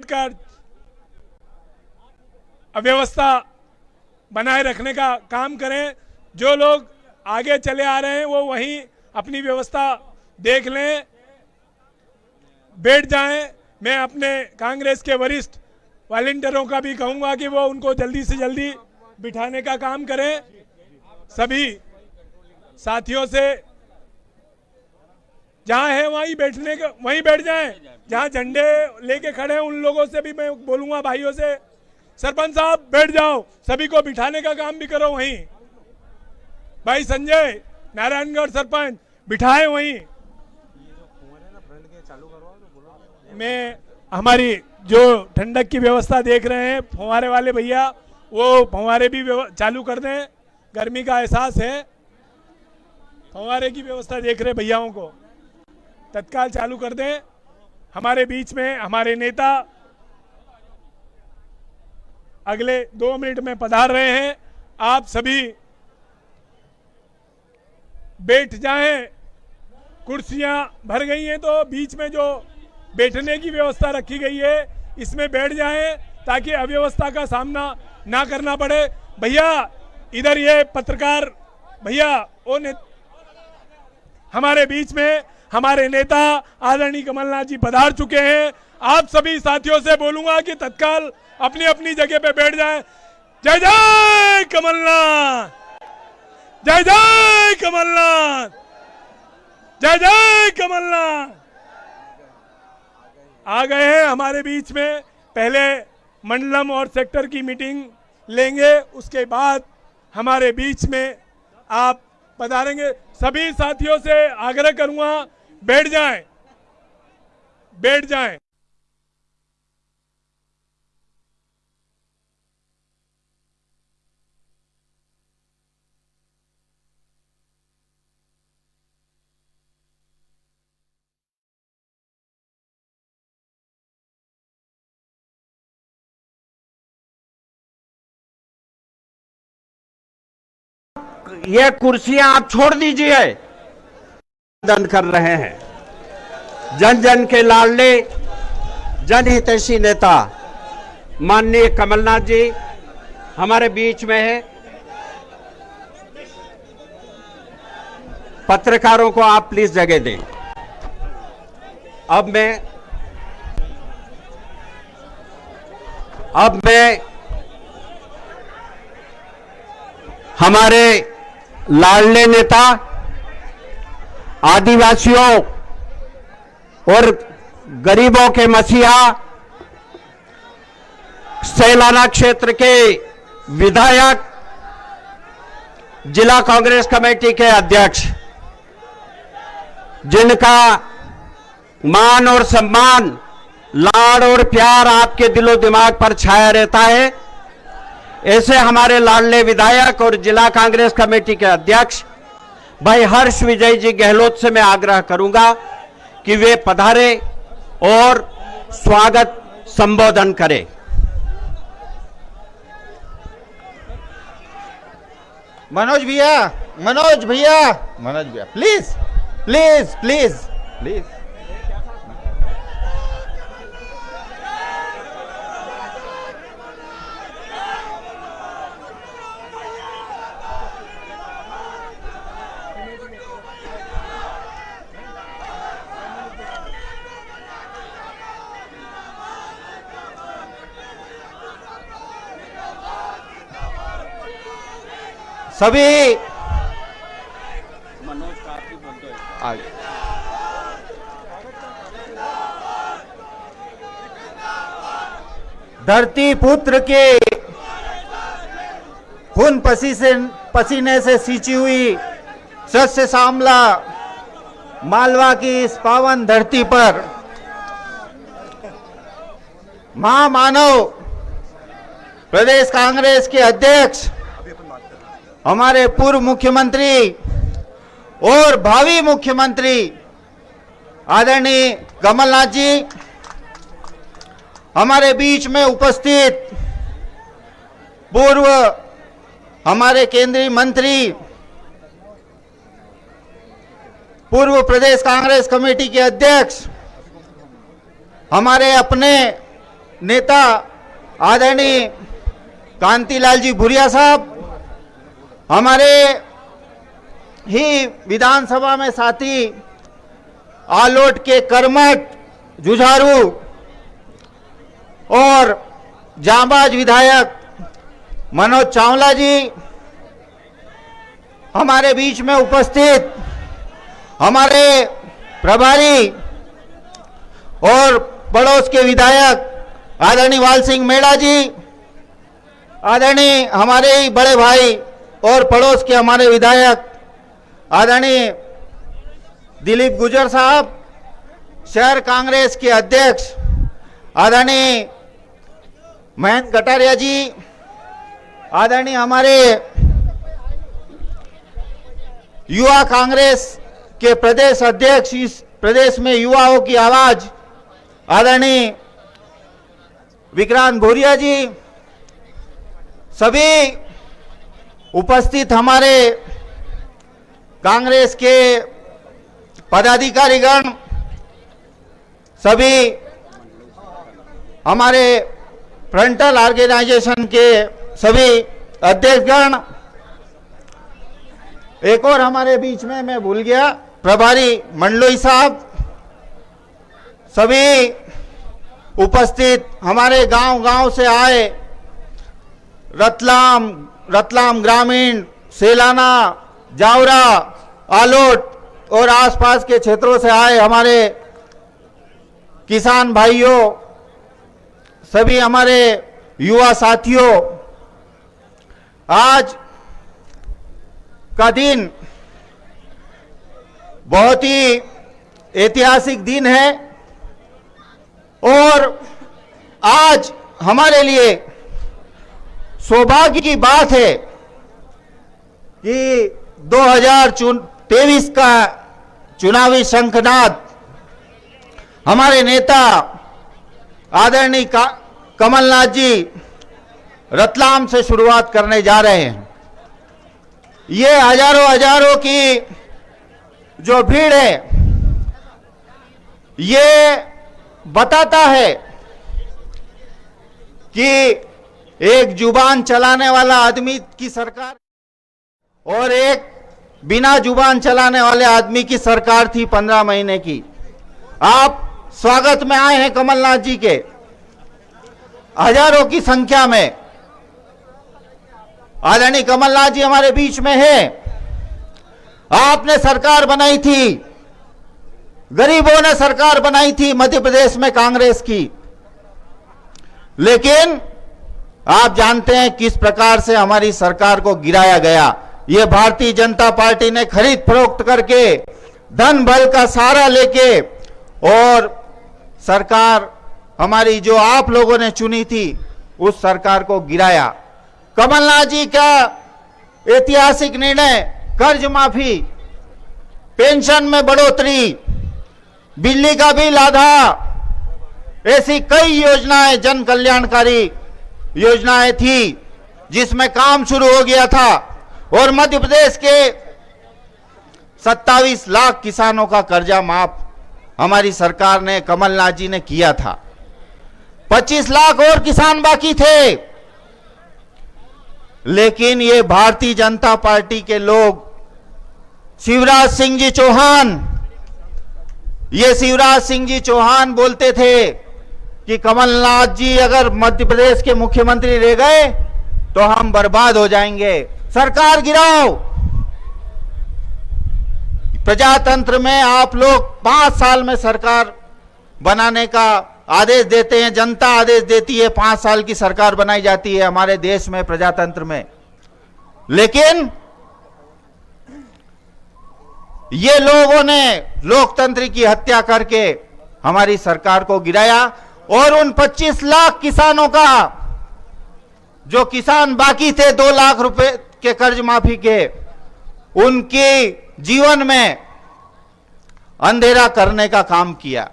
बैठकर अव्यवस्था बनाए रखने का काम करें। जो लोग आगे चले आ रहे हैं वो वहीं अपनी व्यवस्था देख लें, बैठ जाएं। मैं अपने कांग्रेस के वरिष्ठ वॉलंटियरों का भी कहूंगा कि वो उनको जल्दी से जल्दी बिठाने का काम करें। सभी साथियों से जहां है वहीं बैठ जाएं। जहां झंडे लेके खड़े हैं उन लोगों से भी मैं बोलूंगा, भाइयों से, सरपंच साहब बैठ जाओ, सभी को बिठाने का काम भी करो वहीं। भाई संजय, नारायणगढ़ सरपंच, बिठाए वहीं। मैं हमारी जो ठंडक की व्यवस्था देख रहे हैं, फंवारे वाले भैया, वो फंवारे भी चालू कर दें। गर्मी का एहसास है, फंवारे की व्यवस्था देख रहे भैयाओं को तत्काल चालू कर दें। हमारे बीच में हमारे नेता अगले 2 मिनट में पधार रहे हैं। आप सभी बैठ जाएं। कुर्सियां भर गई हैं तो बीच में जो बैठने की व्यवस्था रखी गई है इसमें बैठ जाएं ताकि अव्यवस्था का सामना ना करना पड़े। भैया इधर ये पत्रकार भैया, हमारे बीच में हमारे नेता आदरणीय कमलनाथ जी पधार चुके हैं। आप सभी साथियों से बोलूंगा कि तत्काल अपनी अपनी जगह पे बैठ जाएं। जय जय कमलनाथ, जय जय कमलनाथ, जय जय कमलनाथ। आ गए हैं हमारे बीच में। पहले मंडलम और सेक्टर की मीटिंग लेंगे, उसके बाद हमारे बीच में आप पधारेंगे। सभी साथियों से आग्रह करूंगा, बैठ जाएं, बैठ जाएं। ये कुर्सियां आप छोड़ दीजिए। दंड कर रहे हैं। जन जन के लाडले जनहितैषी नेता माननीय कमलनाथ जी हमारे बीच में है। पत्रकारों को आप प्लीज जगह दें। अब मैं हमारे लाडले नेता आदिवासियों और गरीबों के मसीहा सैलाना क्षेत्र के विधायक, जिला कांग्रेस कमेटी के अध्यक्ष, जिनका मान और सम्मान, लाड और प्यार आपके दिलो दिमाग पर छाया रहता है, ऐसे हमारे लाडले विधायक और जिला कांग्रेस कमेटी के अध्यक्ष भाई हर्ष विजय जी गहलोत से मैं आग्रह करूंगा कि वे पधारे और स्वागत संबोधन करें। मनोज भैया, प्लीज प्लीज प्लीज प्लीज। सभी धरती पुत्र के खून पसीने से सींची हुई सस्य श्यामला मालवा की इस पावन धरती पर महामानव प्रदेश कांग्रेस के अध्यक्ष, हमारे पूर्व मुख्यमंत्री और भावी मुख्यमंत्री आदरणीय कमलनाथ जी, हमारे बीच में उपस्थित पूर्व हमारे केंद्रीय मंत्री, पूर्व प्रदेश कांग्रेस कमेटी के अध्यक्ष, हमारे अपने नेता आदरणीय कांतिलाल जी भूरिया साहब, हमारे ही विधानसभा में साथी आलोट के कर्मठ, जुझारू और जांबाज विधायक मनोज चावला जी, हमारे बीच में उपस्थित हमारे प्रभारी और पड़ोस के विधायक आदरणीय वाल सिंह मेड़ा जी, आदरणीय हमारे ही बड़े भाई और पड़ोस के हमारे विधायक आदरणीय दिलीप गुजर साहब, शहर कांग्रेस के अध्यक्ष आदरणीय महेंद्र कटारिया जी, आदरणीय हमारे युवा कांग्रेस के प्रदेश अध्यक्ष, इस प्रदेश में युवाओं की आवाज आदरणीय विक्रांत भूरिया जी, सभी उपस्थित हमारे कांग्रेस के पदाधिकारीगण, सभी हमारे फ्रंटल ऑर्गेनाइजेशन के सभी अध्यक्षगण, एक और हमारे बीच में मैं भूल गया प्रभारी मंडलोई साहब, सभी उपस्थित हमारे गांव-गांव से आए रतलाम ग्रामीण, सेलाना, जावरा, आलोट और आसपास के क्षेत्रों से आए हमारे किसान भाइयों, सभी हमारे युवा साथियों, आज का दिन बहुत ही ऐतिहासिक दिन है और आज हमारे लिए सौभाग्य की बात है कि 2023 का चुनावी शंखनाद हमारे नेता आदरणीय कमलनाथ जी रतलाम से शुरुआत करने जा रहे हैं। ये हजारों की जो भीड़ है, ये बताता है कि एक जुबान चलाने वाला आदमी की सरकार और एक बिना जुबान चलाने वाले आदमी की सरकार थी 15 महीने की। आप स्वागत में आए हैं कमलनाथ जी के, हजारों की संख्या में आदरणीय कमलनाथ जी हमारे बीच में है। आपने सरकार बनाई थी, गरीबों ने सरकार बनाई थी मध्य प्रदेश में कांग्रेस की, लेकिन आप जानते हैं किस प्रकार से हमारी सरकार को गिराया गया। ये भारतीय जनता पार्टी ने खरीद फरोख्त करके, धन बल का सहारा लेके, और सरकार हमारी जो आप लोगों ने चुनी थी उस सरकार को गिराया। कमलनाथ जी का ऐतिहासिक निर्णय, कर्ज माफी, पेंशन में बढ़ोतरी, बिजली का बिल आधा, ऐसी कई योजनाएं, जन कल्याणकारी योजनाएं थी जिसमें काम शुरू हो गया था और मध्य प्रदेश के 27 लाख किसानों का कर्जा माफ हमारी सरकार ने, कमलनाथ जी ने किया था। 25 लाख और किसान बाकी थे, लेकिन ये भारतीय जनता पार्टी के लोग, शिवराज सिंह जी चौहान, ये शिवराज सिंह जी चौहान बोलते थे कि कमलनाथ जी अगर मध्य प्रदेश के मुख्यमंत्री रह गए तो हम बर्बाद हो जाएंगे, सरकार गिराओ। प्रजातंत्र में आप लोग 5 साल में सरकार बनाने का आदेश देते हैं, जनता आदेश देती है, 5 साल की सरकार बनाई जाती है हमारे देश में, प्रजातंत्र में। लेकिन ये लोगों ने लोकतंत्र की हत्या करके हमारी सरकार को गिराया और उन 25 लाख किसानों का, जो किसान बाकी थे 2 लाख रुपए के कर्ज माफी के, उनके जीवन में अंधेरा करने का काम किया।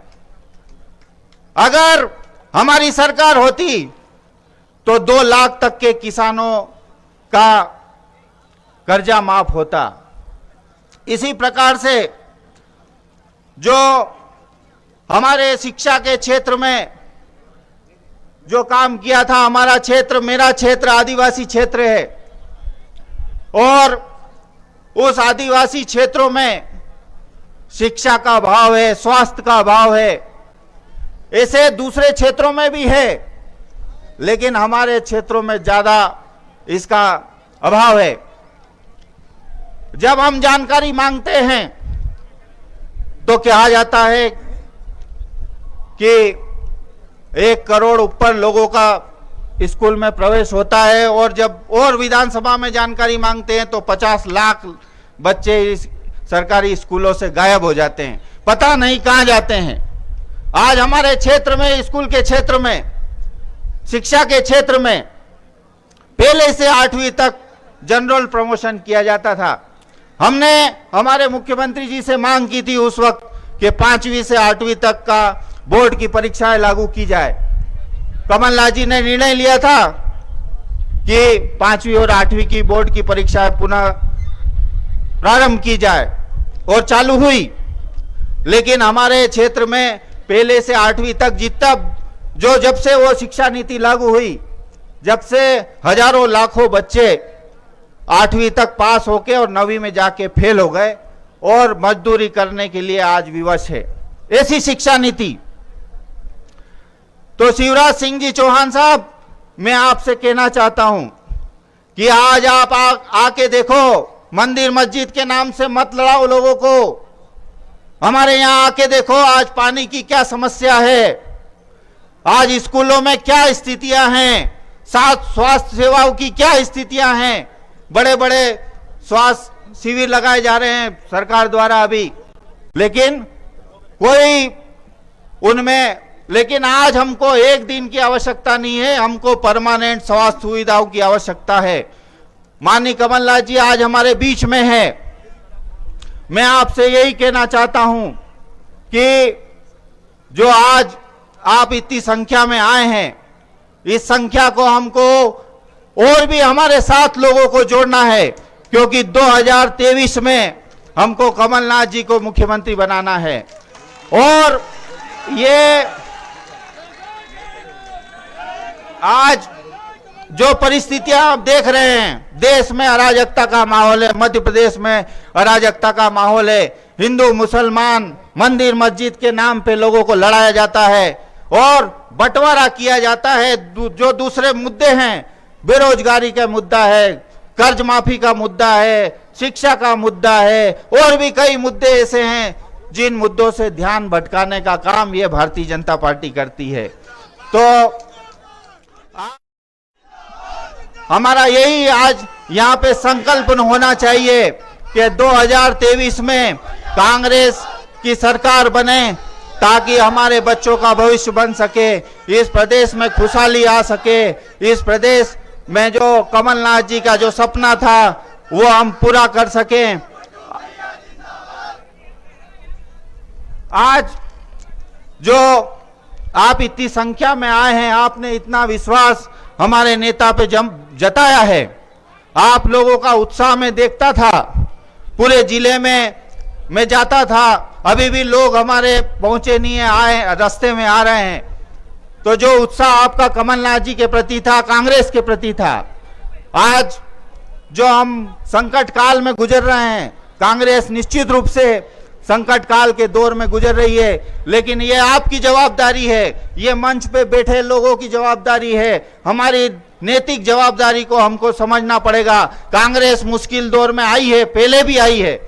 अगर हमारी सरकार होती तो 2 लाख तक के किसानों का कर्जा माफ होता। इसी प्रकार से जो हमारे शिक्षा के क्षेत्र में जो काम किया था। हमारा क्षेत्र, मेरा क्षेत्र आदिवासी क्षेत्र है और उस आदिवासी क्षेत्रों में शिक्षा का अभाव है, स्वास्थ्य का अभाव है। ऐसे दूसरे क्षेत्रों में भी है, लेकिन हमारे क्षेत्रों में ज्यादा इसका अभाव है। जब हम जानकारी मांगते हैं तो कहा जाता है कि 1 करोड़ ऊपर लोगों का स्कूल में प्रवेश होता है, और जब और विधानसभा में जानकारी मांगते हैं तो 50 लाख बच्चे इस सरकारी स्कूलों से गायब हो जाते हैं, पता नहीं कहां जाते हैं। आज हमारे क्षेत्र में, स्कूल के क्षेत्र में, शिक्षा के क्षेत्र में पहले से 8वीं तक जनरल प्रमोशन किया जाता था। हमने हमारे मुख्यमंत्री जी से मांग की थी उस वक्त कि 5वीं से 8वीं तक का बोर्ड की परीक्षाएं लागू की जाए। कमलनाथ जी ने निर्णय लिया था कि 5वीं और 8वीं की बोर्ड की परीक्षाएं पुनः प्रारंभ की जाए, और चालू हुई। लेकिन हमारे क्षेत्र में पहले से 8वीं तक जितना जब से वो शिक्षा नीति लागू हुई, जब से हजारों लाखों बच्चे 8वीं तक पास होके और 9वीं में जाके फेल हो गए और मजदूरी करने के लिए आज विवश है। ऐसी शिक्षा नीति। तो शिवराज सिंह जी चौहान साहब, मैं आपसे कहना चाहता हूं कि आज आप आके देखो, मंदिर मस्जिद के नाम से मत लड़ाओ लोगों को। हमारे यहां आके देखो आज पानी की क्या समस्या है, आज स्कूलों में क्या स्थितियां हैं, स्वास्थ्य सेवाओं की क्या स्थितियां हैं। बड़े बड़े स्वास्थ्य शिविर लगाए जा रहे हैं सरकार द्वारा अभी, लेकिन कोई उनमें, लेकिन आज हमको एक दिन की आवश्यकता नहीं है, हमको परमानेंट स्वास्थ्य सुविधाओं की आवश्यकता है। माननीय कमलनाथ जी आज हमारे बीच में है। मैं आपसे यही कहना चाहता हूं कि जो आज आप इतनी संख्या में आए हैं, इस संख्या को हमको और भी हमारे साथ लोगों को जोड़ना है, क्योंकि 2023 में हमको कमलनाथ जी को मुख्यमंत्री बनाना है। और ये आज जो परिस्थितियां आप देख रहे हैं, देश में अराजकता का माहौल है, मध्य प्रदेश में अराजकता का माहौल है। हिंदू मुसलमान, मंदिर मस्जिद के नाम पे लोगों को लड़ाया जाता है और बंटवारा किया जाता है। जो दूसरे मुद्दे हैं, बेरोजगारी का मुद्दा है, कर्ज माफी का मुद्दा है, शिक्षा का मुद्दा है, और भी कई मुद्दे ऐसे हैं जिन मुद्दों से ध्यान भटकाने का काम ये भारतीय जनता पार्टी करती है। तो हमारा यही आज यहाँ पे संकल्प होना चाहिए कि 2023 में कांग्रेस की सरकार बने, ताकि हमारे बच्चों का भविष्य बन सके, इस प्रदेश में खुशहाली आ सके, इस प्रदेश में जो कमलनाथ जी का जो सपना था वो हम पूरा कर सकें। आज जो आप इतनी संख्या में आए हैं, आपने इतना विश्वास हमारे नेता पे जताया है। आप लोगों का उत्साह में देखता था, पूरे जिले में मैं जाता था, अभी भी लोग हमारे पहुंचे नहीं है, आए रास्ते में आ रहे हैं। तो जो उत्साह आपका कमलनाथ जी के प्रति था, कांग्रेस के प्रति था, आज जो हम संकट काल में गुजर रहे हैं, कांग्रेस निश्चित रूप से संकट काल के दौर में गुजर रही है, लेकिन ये आपकी जवाबदारी है, ये मंच पे बैठे लोगों की जवाबदारी है, हमारी नैतिक जवाबदारी को हमको समझना पड़ेगा। कांग्रेस मुश्किल दौर में आई है, पहले भी आई है,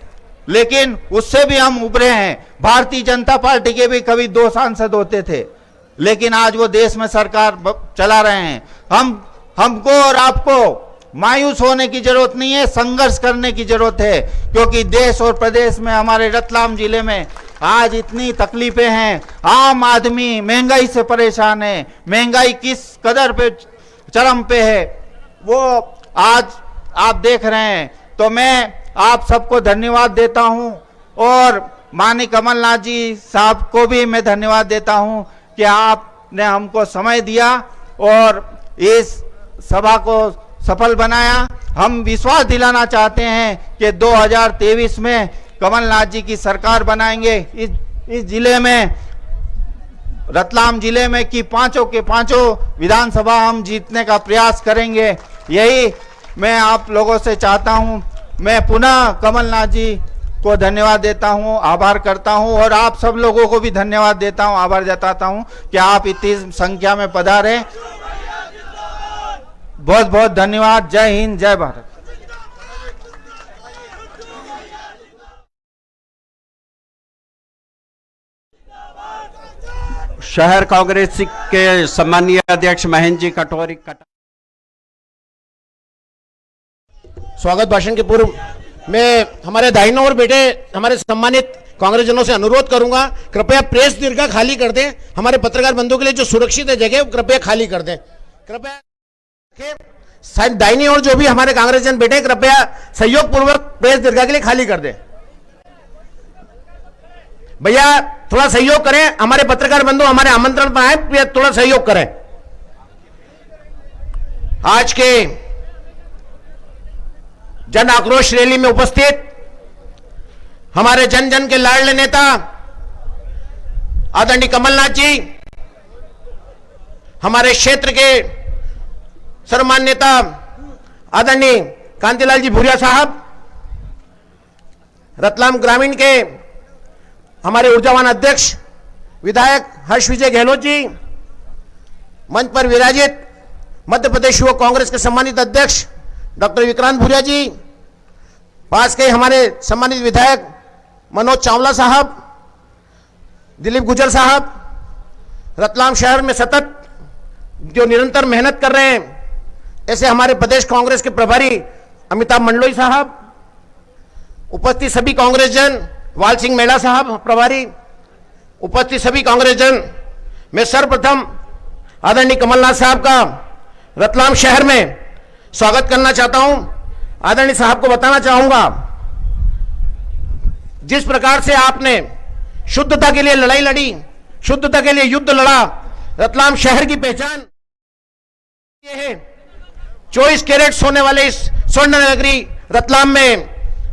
लेकिन उससे भी हम उभरे हैं। भारतीय जनता पार्टी के भी कभी 2 सांसद होते थे, लेकिन आज वो देश में सरकार चला रहे हैं। हमको और आपको मायूस होने की जरूरत नहीं है, संघर्ष करने की जरूरत है, क्योंकि देश और प्रदेश में, हमारे रतलाम जिले में आज इतनी तकलीफें हैं। आम आदमी महंगाई से परेशान है, महंगाई किस कदर पे चरम पे है वो आज आप देख रहे हैं। तो मैं आप सबको धन्यवाद देता हूं, और माननीय कमलनाथ जी साहब को भी मैं धन्यवाद देता हूं कि आपने हमको समय दिया और इस सभा को सफल बनाया। हम विश्वास दिलाना चाहते हैं कि 2023 में कमलनाथ जी की सरकार बनाएंगे। इस जिले में रतलाम जिले में कि पांचों के पांचों विधानसभा हम जीतने का प्रयास करेंगे। यही मैं आप लोगों से चाहता हूं। मैं पुनः कमलनाथ जी को धन्यवाद देता हूं, आभार करता हूं और आप सब लोगों को भी धन्यवाद देता हूं, आभार जताता हूं कि आप इतनी संख्या में पधारे। बहुत बहुत धन्यवाद। जय हिंद, जय भारत। शहर कांग्रेस के सम्मानीय अध्यक्ष महेंद्र जी कटोरी स्वागत भाषण के पूर्व मैं हमारे दाहिने ओर बैठे हमारे सम्मानित कांग्रेस जनों से अनुरोध करूंगा, कृपया प्रेस दीर्घा खाली कर दें। हमारे पत्रकार बंधुओं के लिए जो सुरक्षित है जगह कृपया खाली कर दें। कृपया दाहिनी ओर जो भी हमारे कांग्रेस जन बैठे कृपया सहयोग पूर्वक प्रेस दीर्घा के लिए खाली कर दें। भैया थोड़ा सहयोग करें, हमारे पत्रकार बंधु हमारे आमंत्रण पर आए, थोड़ा सहयोग करें। आज के जन आक्रोश रैली में उपस्थित हमारे जन जन के लाडले नेता आदरणीय कमलनाथ जी, हमारे क्षेत्र के सर्वमान्य नेता आदरणीय कांतिलाल जी भूरिया साहब, रतलाम ग्रामीण के हमारे ऊर्जावान अध्यक्ष विधायक हर्ष विजय गहलोत जी, मंच पर विराजित मध्य प्रदेश युवक कांग्रेस के सम्मानित अध्यक्ष डॉक्टर विक्रांत भूरिया जी, पास के हमारे सम्मानित विधायक मनोज चावला साहब, दिलीप गुजर साहब, रतलाम शहर में सतत जो निरंतर मेहनत कर रहे हैं ऐसे हमारे प्रदेश कांग्रेस के प्रभारी अमिताभ मंडलोई साहब, उपस्थित सभी कांग्रेस जन, वाल सिंह मेला साहब प्रभारी, उपस्थित सभी कांग्रेस जन, मैं सर्वप्रथम आदरणीय कमलनाथ साहब का रतलाम शहर में स्वागत करना चाहता हूं। आदरणीय साहब को बताना चाहूंगा, जिस प्रकार से आपने शुद्धता के लिए लड़ाई लड़ी, शुद्धता के लिए युद्ध लड़ा, रतलाम शहर की पहचान ये है। 24 कैरेट सोने वाले इस स्वर्ण नगरी रतलाम में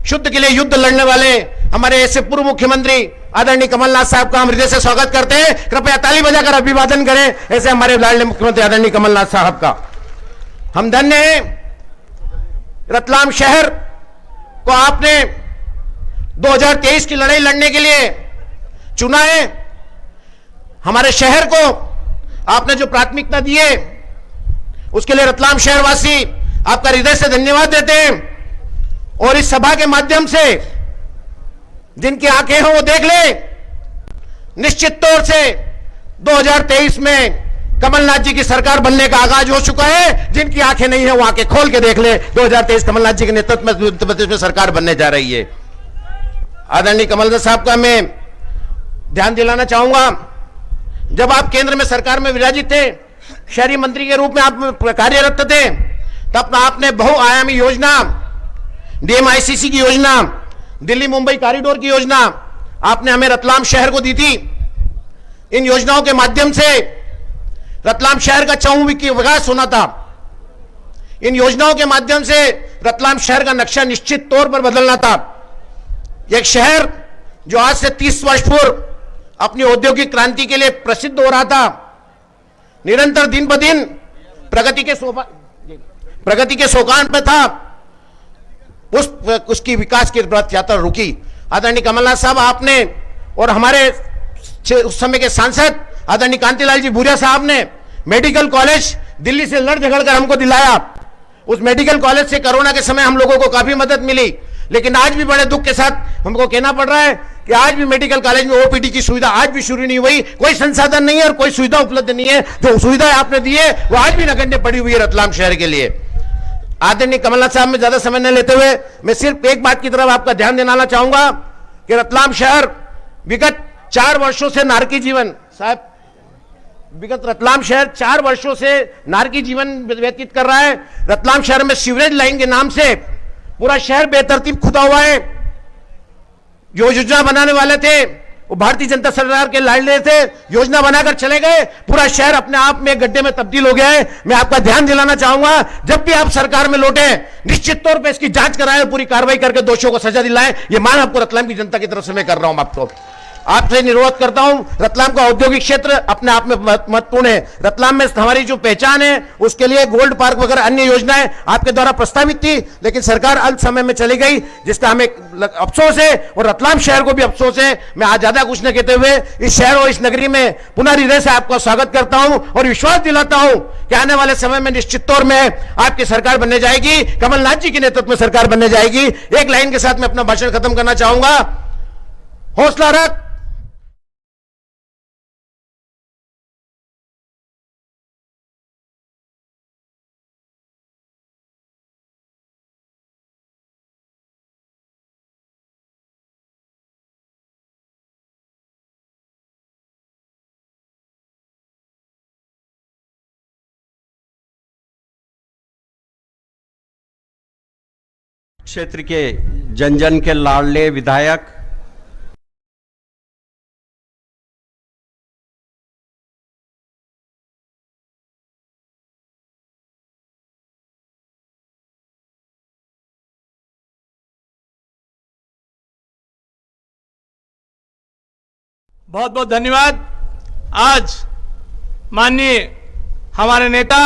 शुद्ध के लिए युद्ध लड़ने वाले हमारे ऐसे पूर्व मुख्यमंत्री आदरणीय कमलनाथ साहब का हम हृदय से स्वागत करते हैं। कृपया ताली बजाकर अभिवादन करें ऐसे हमारे लाडले मुख्यमंत्री आदरणीय कमलनाथ साहब का। हम धन्य हैं, रतलाम शहर को आपने 2023 की लड़ाई लड़ने के लिए चुना है। हमारे शहर को आपने जो प्राथमिकता दी है उसके लिए रतलाम शहरवासी आपका हृदय से धन्यवाद देते हैं। और इस सभा के माध्यम से जिनकी आंखें हो वो देख ले, निश्चित तौर से 2023 में कमलनाथ जी की सरकार बनने का आगाज हो चुका है। जिनकी आंखें नहीं है वो आंखें खोल के देख ले, 2023 कमलनाथ जी के नेतृत्व में उत्तर प्रदेश में सरकार बनने जा रही है। आदरणीय कमलनाथ साहब का मैं ध्यान दिलाना चाहूंगा, जब आप केंद्र में सरकार में विराजित थे, शहरी मंत्री के रूप में आप कार्यरत थे, तब आपने बहुआयामी योजना, डीएमआईसीसी की योजना, दिल्ली मुंबई कॉरिडोर की योजना आपने हमें रतलाम शहर को दी थी। इन योजनाओं के माध्यम से रतलाम शहर का चहुमुखी विकास होना था। इन योजनाओं के माध्यम से रतलाम शहर का नक्शा निश्चित तौर पर बदलना था। एक शहर जो आज से 30 वर्ष पूर्व अपनी औद्योगिक क्रांति के लिए प्रसिद्ध हो रहा था, निरंतर दिन ब दिन प्रगति के सोपान पर था, उसकी विकास की यात्रा रुकी। आदरणीय कमलनाथ साहब आपने और हमारे उस समय के सांसद आदरणीय कांतिलाल जी भूरिया साहब ने मेडिकल कॉलेज दिल्ली से लड़ झगड़ कर हमको दिलाया। उस मेडिकल कॉलेज से कोरोना के समय हम लोगों को काफी मदद मिली, लेकिन आज भी बड़े दुख के साथ हमको कहना पड़ रहा है कि आज भी मेडिकल कॉलेज में ओपीडी की सुविधा आज भी शुरू नहीं हुई। कोई संसाधन नहीं है और कोई सुविधा उपलब्ध नहीं है। जो सुविधा आपने दी है वो आज भी नगण्य पड़ी हुई है रतलाम शहर के लिए। आदरणीय कमलनाथ साहब में ज्यादा समय न लेते हुए मैं सिर्फ एक बात की तरफ आपका ध्यान दिलाना चाहूंगा कि रतलाम शहर विगत 4 वर्षों से नारकी जीवन रतलाम शहर 4 वर्षों से नारकी जीवन व्यतीत कर रहा है। रतलाम शहर में सीवरेज लाइन के नाम से पूरा शहर बेतरतीब खुदा हुआ है। जो योजना बनाने वाले थे वो भारतीय जनता सरकार के लाडले थे, योजना बनाकर चले गए, पूरा शहर अपने आप में एक गड्ढे में तब्दील हो गया है। मैं आपका ध्यान दिलाना चाहूंगा, जब भी आप सरकार में लौटे निश्चित तौर पे इसकी जांच कराएं, पूरी कार्रवाई करके दोषियों को सजा दिलाएं। ये मान आपको रतलाम की जनता की तरफ से मैं कर रहा हूं आपको। आपसे निरोध करता हूं। रतलाम का औद्योगिक क्षेत्र अपने आप में महत्वपूर्ण है। रतलाम में हमारी जो पहचान है उसके लिए गोल्ड पार्क वगैरह अन्य योजनाएं आपके द्वारा प्रस्तावित थी, लेकिन सरकार अल्प समय में चली गई, जिसका हमें अफसोस है और रतलाम शहर को भी अफसोस है। मैं आज ज्यादा कुछ न कहते हुए इस शहर और इस नगरी में पुनः हृदय से आपका स्वागत करता हूं और विश्वास दिलाता हूं कि आने वाले समय में निश्चित तौर में आपकी सरकार बनने जाएगी, कमलनाथ जी के नेतृत्व में सरकार बनने जाएगी। एक लाइन के साथ मैं अपना भाषण खत्म करना चाहूंगा। हौसला रख, क्षेत्र के जन जन के लाडले विधायक बहुत बहुत धन्यवाद। आज माननीय हमारे नेता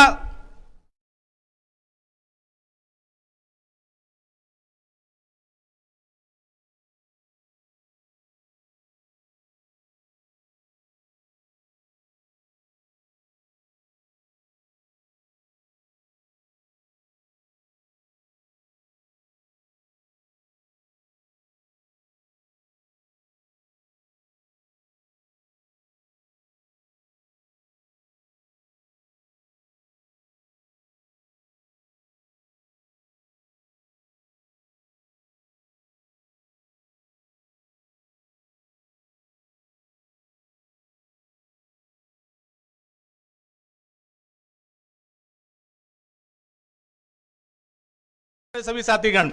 सभी साथीगण,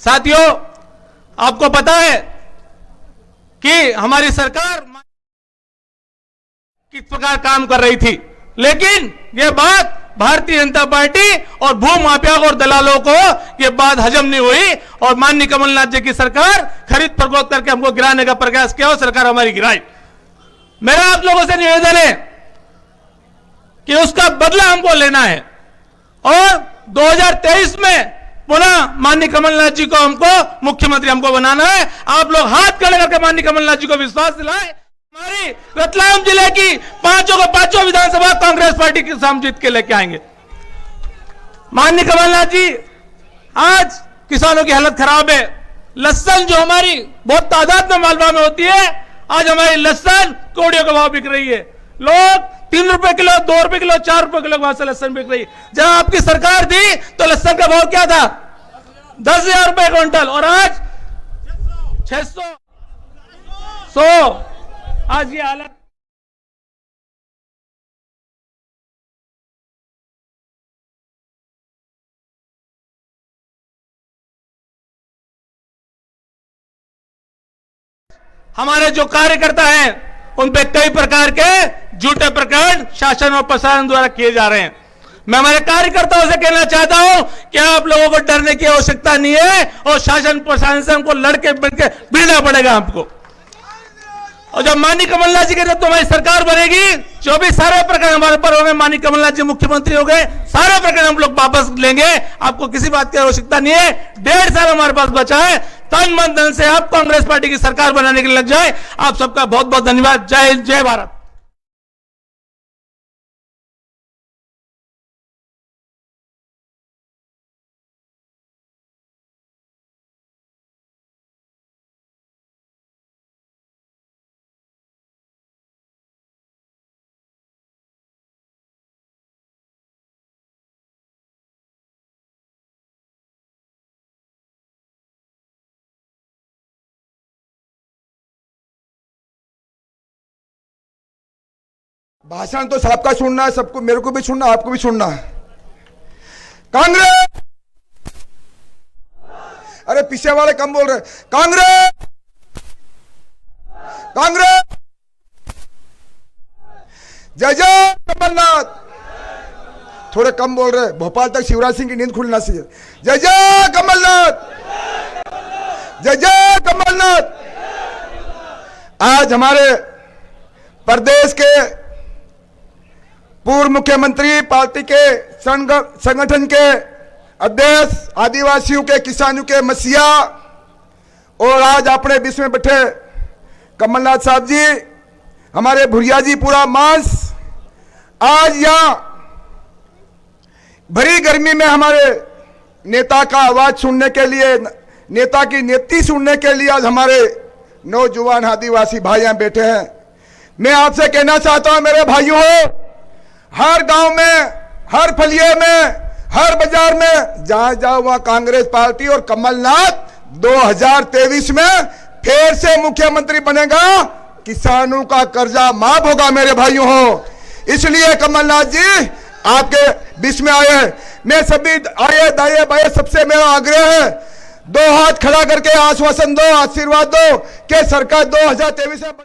साथियों, आपको पता है कि हमारी सरकार किस प्रकार काम कर रही थी, लेकिन यह बात भारतीय जनता पार्टी और भू माफिया और दलालों को यह बात हजम नहीं हुई और माननीय कमलनाथ जी की सरकार खरीद फरोख्त करके हमको गिराने का प्रयास किया और सरकार हमारी गिराई। मेरा आप लोगों से निवेदन है कि उसका बदला हमको लेना है और 2023 में पुनः माननीय कमलनाथ जी को हमको मुख्यमंत्री हमको बनाना है। आप लोग हाथ खड़े करके माननीय कमलनाथ जी को विश्वास दिलाएं। हमारी रतलाम जिले की पांचों विधानसभा कांग्रेस पार्टी के सामने जीत के लेके आएंगे। माननीय कमलनाथ जी, आज किसानों की हालत खराब है। लहसुन जो हमारी बहुत तादाद में मालवा में होती है, आज हमारी लहसुन कौड़ियों का भाव बिक रही है। लोग 3 रुपए किलो, 2 रुपए किलो, 4 रुपए किलो भाव से लहसुन बिक रही। जब आपकी सरकार थी तो लहसुन का भाव क्या था? 10,000 रुपए क्विंटल और आज 600, 100। आज ये हालत हमारे जो कार्यकर्ता हैं उन पे कई प्रकार के झूठे प्रकरण शासन और प्रशासन द्वारा किए जा रहे हैं। मैं हमारे कार्यकर्ताओं से कहना चाहता हूं कि आप लोगों को डरने की आवश्यकता नहीं है और शासन प्रशासन को लड़के बनके भिड़ना पड़ेगा हमको। और जब माननीय कमलनाथ जी के जब तो हमारी सरकार बनेगी, जो भी सारे प्रकरण हमारे पर हो गए, माननीय कमलनाथ जी मुख्यमंत्री हो गए, सारे प्रकरण हम लोग वापस लेंगे। आपको किसी बात की आवश्यकता नहीं है। 1.5 साल हमारे पास बचा है। तन मन धन से आप कांग्रेस पार्टी की सरकार बनाने के लिए लग जाए। आप सबका बहुत बहुत धन्यवाद। जय हिंद, जय भारत। भाषण तो सबका सुनना है, सबको, मेरे को भी सुनना, आपको भी सुनना है। कांग्रेस, अरे पीछे वाले कम बोल रहे। कांग्रेस, कांग्रेस, जय जय कमलनाथ। थोड़े कम बोल रहे, भोपाल तक शिवराज सिंह की नींद खुलना चाहिए। जय जय कमलनाथ, जय जय कमलनाथ। आज हमारे प्रदेश के पूर्व मुख्यमंत्री, पार्टी के संगठन के अध्यक्ष, आदिवासियों के, किसानों के मसीहा और आज अपने बीच में बैठे कमलनाथ साहब जी, हमारे भुरिया जी पूरा मास, आज यहां भरी गर्मी में हमारे नेता का आवाज सुनने के लिए, नेता की नीति सुनने के लिए आज हमारे नौजवान आदिवासी भाई यहां बैठे हैं। मैं आपसे कहना चाहता हूं मेरे भाइयों, हर गांव में, हर फलिये में, हर बाजार में जहां जाओ वहां कांग्रेस पार्टी और कमलनाथ 2023 में फिर से मुख्यमंत्री बनेगा, किसानों का कर्जा माफ होगा मेरे भाइयों हो। इसलिए कमलनाथ जी आपके बीच में आए हैं। मैं सभी आए दाए बाए सबसे मेरा आग्रह है, दो हाथ खड़ा करके आश्वासन दो, आशीर्वाद दो कि सरकार 2023 में।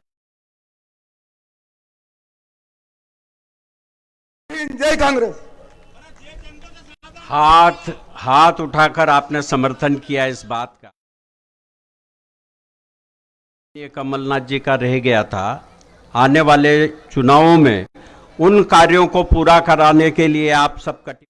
जय कांग्रेस। हाथ उठाकर आपने समर्थन किया इस बात का। ये कमलनाथ जी का रह गया था, आने वाले चुनावों में उन कार्यों को पूरा कराने के लिए आप सब कटिबद्ध।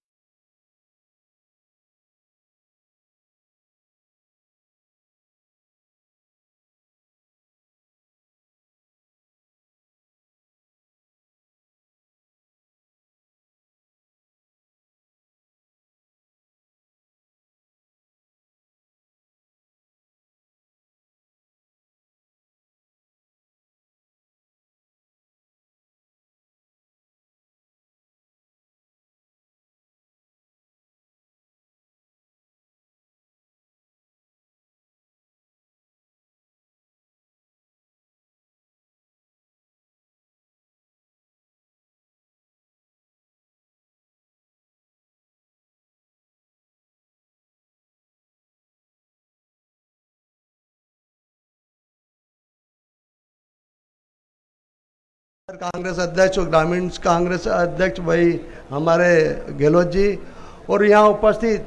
कांग्रेस अध्यक्ष और ग्रामीण कांग्रेस अध्यक्ष भाई हमारे गहलोत जी और यहाँ उपस्थित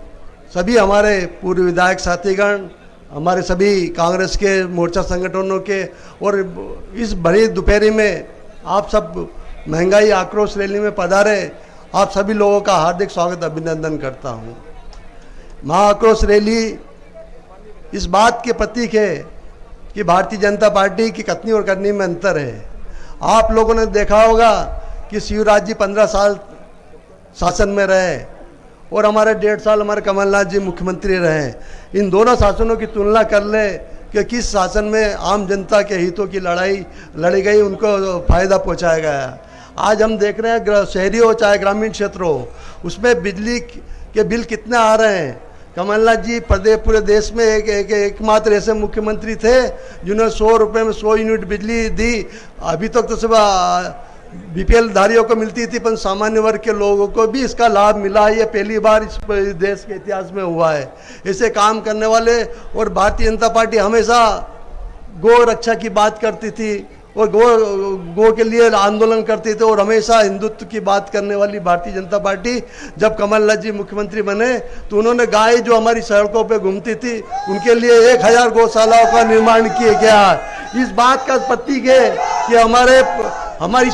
सभी हमारे पूर्व विधायक साथीगण, हमारे सभी कांग्रेस के मोर्चा संगठनों के, और इस भरी दोपहरी में आप सब महंगाई आक्रोश रैली में पधारे, आप सभी लोगों का हार्दिक स्वागत अभिनंदन करता हूँ। महाआक्रोश रैली इस बात के प्रतीक है कि भारतीय जनता पार्टी की कथनी और करनी में अंतर है। आप लोगों ने देखा होगा कि शिवराज जी 15 साल शासन में रहे और हमारे 1.5 साल हमारे कमलनाथ जी मुख्यमंत्री रहे। इन दोनों शासनों की तुलना कर ले कि किस शासन में आम जनता के हितों की लड़ाई लड़ी गई, उनको फ़ायदा पहुंचाया गया। आज हम देख रहे हैं शहरी हो चाहे ग्रामीण क्षेत्र हो, उसमें बिजली के बिल कितने आ रहे हैं। कमलनाथ जी पूरे देश में एकमात्र ऐसे मुख्यमंत्री थे जिन्होंने 100 रुपये में 100 यूनिट बिजली दी। अभी तक तो सिर्फ बीपीएल धारियों को मिलती थी, पर सामान्य वर्ग के लोगों को भी इसका लाभ मिला। ये पहली बार इस देश के इतिहास में हुआ है। ऐसे काम करने वाले, और भारतीय जनता पार्टी हमेशा गौ रक्षा की बात करती थी और गो के लिए आंदोलन करते थे, और हमेशा हिंदुत्व की बात करने वाली भारतीय जनता पार्टी जब कमलनाथ जी मुख्यमंत्री बने तो उन्होंने गाय जो हमारी सड़कों पे घूमती थी उनके लिए 1000 गौशालाओं का निर्माण किया गया। इस बात का प्रतीक है कि हमारी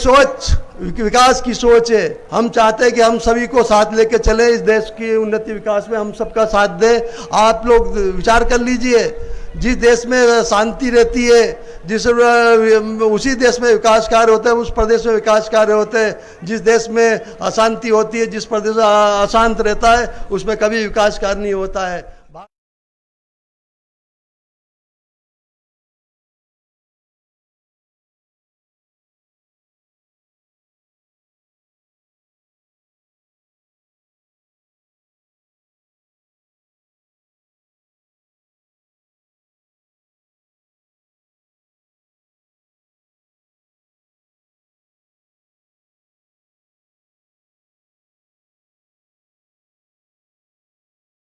सोच विकास की सोच है। हम चाहते हैं कि हम सभी को साथ लेके चले, इस देश की उन्नति विकास में हम सबका साथ दें। आप लोग विचार कर लीजिए, जिस देश में शांति रहती है, उसी देश में विकास कार्य होते हैं, उस प्रदेश में विकास कार्य होते हैं। जिस देश में अशांति होती है, जिस प्रदेश अशांत रहता है, उसमें कभी विकास कार्य नहीं होता है।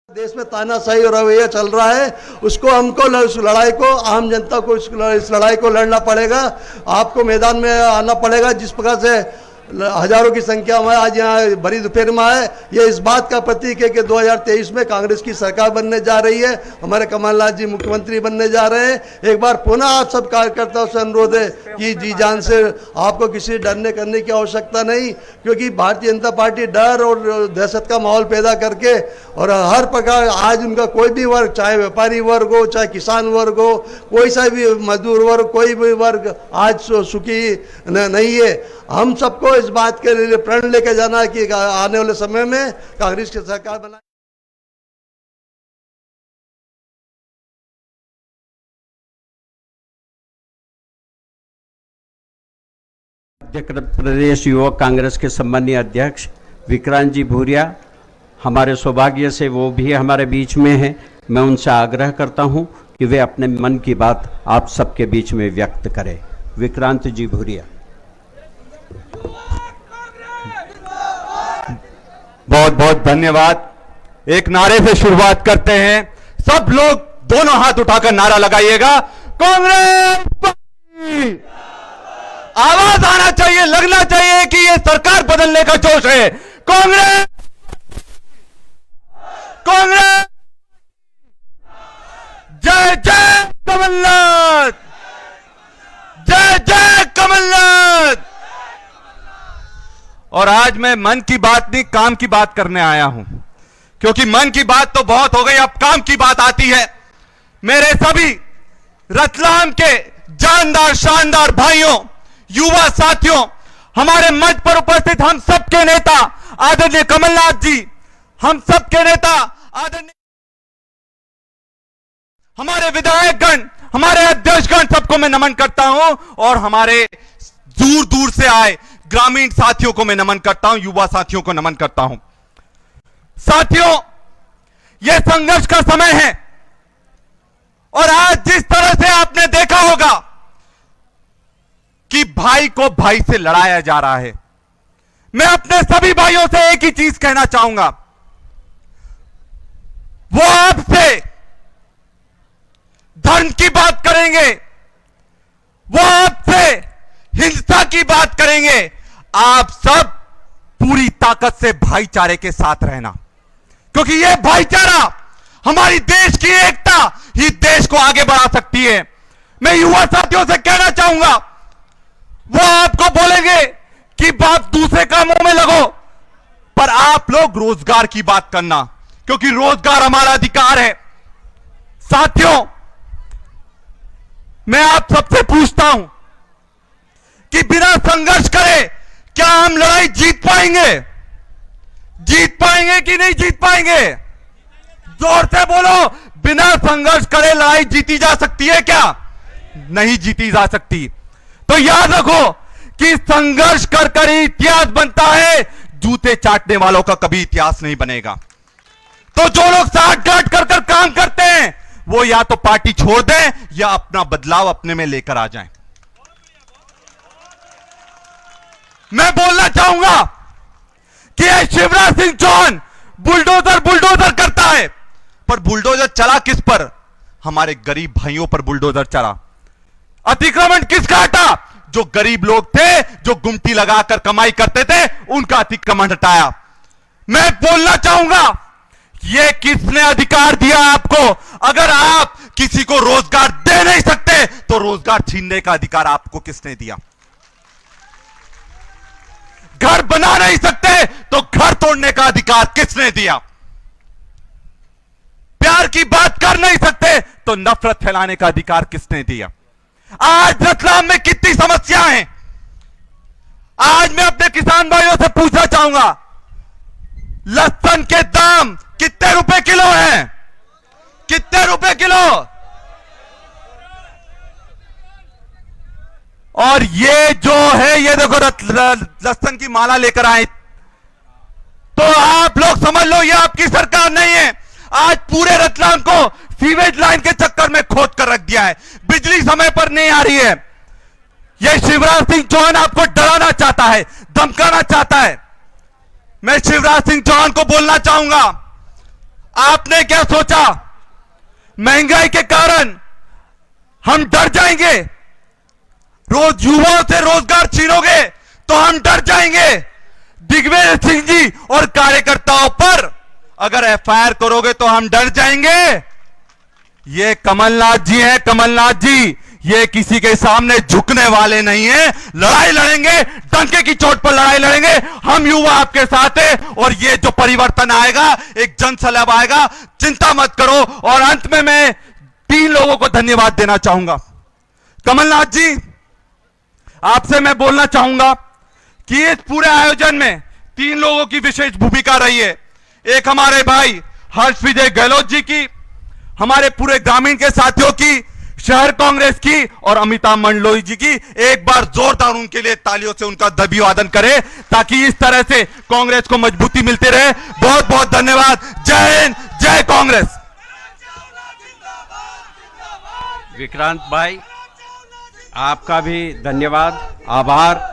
देश में तानाशाही और रवैया चल रहा है, उसको हमको उस लड़ाई को, आम जनता को इस लड़ाई को लड़ना पड़ेगा। आपको मैदान में आना पड़ेगा। जिस प्रकार से हजारों की संख्या में आज यहाँ बड़ी दोपहर में आए, ये इस बात का प्रतीक है कि 2023 में कांग्रेस की सरकार बनने जा रही है, हमारे कमलनाथ जी मुख्यमंत्री बनने जा रहे हैं। एक बार पुनः आप सब कार्यकर्ताओं से अनुरोध है कि जी जान से आपको किसी डरने करने की आवश्यकता नहीं, क्योंकि भारतीय जनता पार्टी डर और दहशत का माहौल पैदा करके और हर प्रकार आज उनका कोई भी वर्ग, चाहे व्यापारी वर्ग हो, चाहे किसान वर्ग हो, कोई सा भी मजदूर वर्ग, कोई भी वर्ग आज सुखी नहीं है। हम सबको इस बात के लिए प्रण लेके जाना है कि आने वाले समय में कांग्रेस की सरकार बनाए। मध्य प्रदेश युवक कांग्रेस के सम्मानीय अध्यक्ष विक्रांत जी भूरिया, हमारे सौभाग्य से वो भी हमारे बीच में हैं। मैं उनसे आग्रह करता हूं कि वे अपने मन की बात आप सबके बीच में व्यक्त करें। विक्रांत जी भूरिया। बहुत बहुत धन्यवाद। एक नारे से शुरुआत करते हैं। सब लोग दोनों हाथ उठाकर नारा लगाइएगा, कांग्रेस पार्टी। आवाज आना चाहिए, लगना चाहिए कि ये सरकार बदलने का जोश है। कांग्रेस, कांग्रेस, जय जय कमलनाथ, जय जय कमलनाथ। और आज मैं मन की बात नहीं, काम की बात करने आया हूं, क्योंकि मन की बात तो बहुत हो गई, अब काम की बात आती है। मेरे सभी रतलाम के जानदार शानदार भाइयों, युवा साथियों, हमारे मंच पर उपस्थित हम सबके नेता आदरणीय कमलनाथ जी, हम सबके नेता आदरणीय हमारे विधायकगण, हमारे अध्यक्षगण, सबको मैं नमन करता हूं। और हमारे दूर दूर से आए ग्रामीण साथियों को मैं नमन करता हूं, युवा साथियों को नमन करता हूं। साथियों, यह संघर्ष का समय है और आज जिस तरह से आपने देखा होगा कि भाई को भाई से लड़ाया जा रहा है, मैं अपने सभी भाइयों से एक ही चीज कहना चाहूंगा। वो आपसे धर्म की बात करेंगे, वो आपसे हिंसा की बात करेंगे। आप सब पूरी ताकत से भाईचारे के साथ रहना, क्योंकि यह भाईचारा हमारी देश की एकता ही देश को आगे बढ़ा सकती है। मैं युवा साथियों से कहना चाहूंगा, वो आपको बोलेंगे कि बात दूसरे कामों में लगो, पर आप लोग रोजगार की बात करना, क्योंकि रोजगार हमारा अधिकार है। साथियों, मैं आप सबसे पूछता हूं कि बिना संघर्ष करे क्या हम लड़ाई जीत पाएंगे? जीत पाएंगे कि नहीं जीत पाएंगे? जोर से बोलो। बिना संघर्ष करे लड़ाई जीती जा सकती है क्या? नहीं जीती जा सकती। तो याद रखो कि संघर्ष कर कर ही इतिहास बनता है, जूते चाटने वालों का कभी इतिहास नहीं बनेगा। तो जो लोग साठ गांठ कर कर काम करते हैं, वो या तो पार्टी छोड़ दें या अपना बदलाव अपने में लेकर आ जाएं। मैं बोलना चाहूंगा कि शिवराज सिंह चौहान बुलडोजर बुलडोजर करता है, पर बुलडोजर चला किस पर? हमारे गरीब भाइयों पर बुलडोजर चला। अतिक्रमण किसका हटा? जो गरीब लोग थे, जो गुमटी लगाकर कमाई करते थे, उनका अतिक्रमण हटाया। मैं बोलना चाहूंगा, यह किसने अधिकार दिया आपको? अगर आप किसी को रोजगार दे नहीं सकते, तो रोजगार छीनने का अधिकार आपको किसने दिया? घर बना नहीं सकते, तो घर तोड़ने का अधिकार किसने दिया? प्यार की बात कर नहीं सकते, तो नफरत फैलाने का अधिकार किसने दिया? आज रतलाम में कितनी समस्याएं हैं। आज मैं अपने किसान भाइयों से पूछना चाहूंगा, लहसुन के दाम कितने रुपए किलो हैं? कितने रुपए किलो? और ये जो है, ये देखो लहसुन की माला लेकर आए, तो आप लोग समझ लो ये आपकी सरकार नहीं है। आज पूरे रतलाम को सीवेज लाइन के चक्कर में खोद कर रख दिया है, बिजली समय पर नहीं आ रही है। यह शिवराज सिंह चौहान आपको डराना चाहता है, धमकाना चाहता है। मैं शिवराज सिंह चौहान को बोलना चाहूंगा, आपने क्या सोचा महंगाई के कारण हम डर जाएंगे? रोज युवाओं से रोजगार छीनोगे तो तो हम डर जाएंगे। दिग्विजय सिंह जी और कार्यकर्ताओं पर अगर एफआईआर करोगे तो हम डर जाएंगे। ये कमलनाथ जी हैं, कमलनाथ जी ये किसी के सामने झुकने वाले नहीं हैं। लड़ाई लड़ेंगे, डंके की चोट पर लड़ाई लड़ेंगे। हम युवा आपके साथ हैं और ये जो परिवर्तन आएगा, एक जन सलाब आएगा, चिंता मत करो। और अंत में मैं 3 लोगों को धन्यवाद देना चाहूंगा। कमलनाथ जी, आपसे मैं बोलना चाहूंगा कि इस पूरे आयोजन में 3 लोगों की विशेष भूमिका रही है। एक हमारे भाई हर्ष विजय गहलोत जी की, हमारे पूरे ग्रामीण के साथियों की, शहर कांग्रेस की और अमिताभ मंडलोई जी की। एक बार जोरदार उनके लिए तालियों से उनका अभिवादन करें ताकि इस तरह से कांग्रेस को मजबूती मिलती रहे। बहुत बहुत धन्यवाद। जय हिंद, जय कांग्रेस। विक्रांत भाई, आपका भी धन्यवाद, आभार।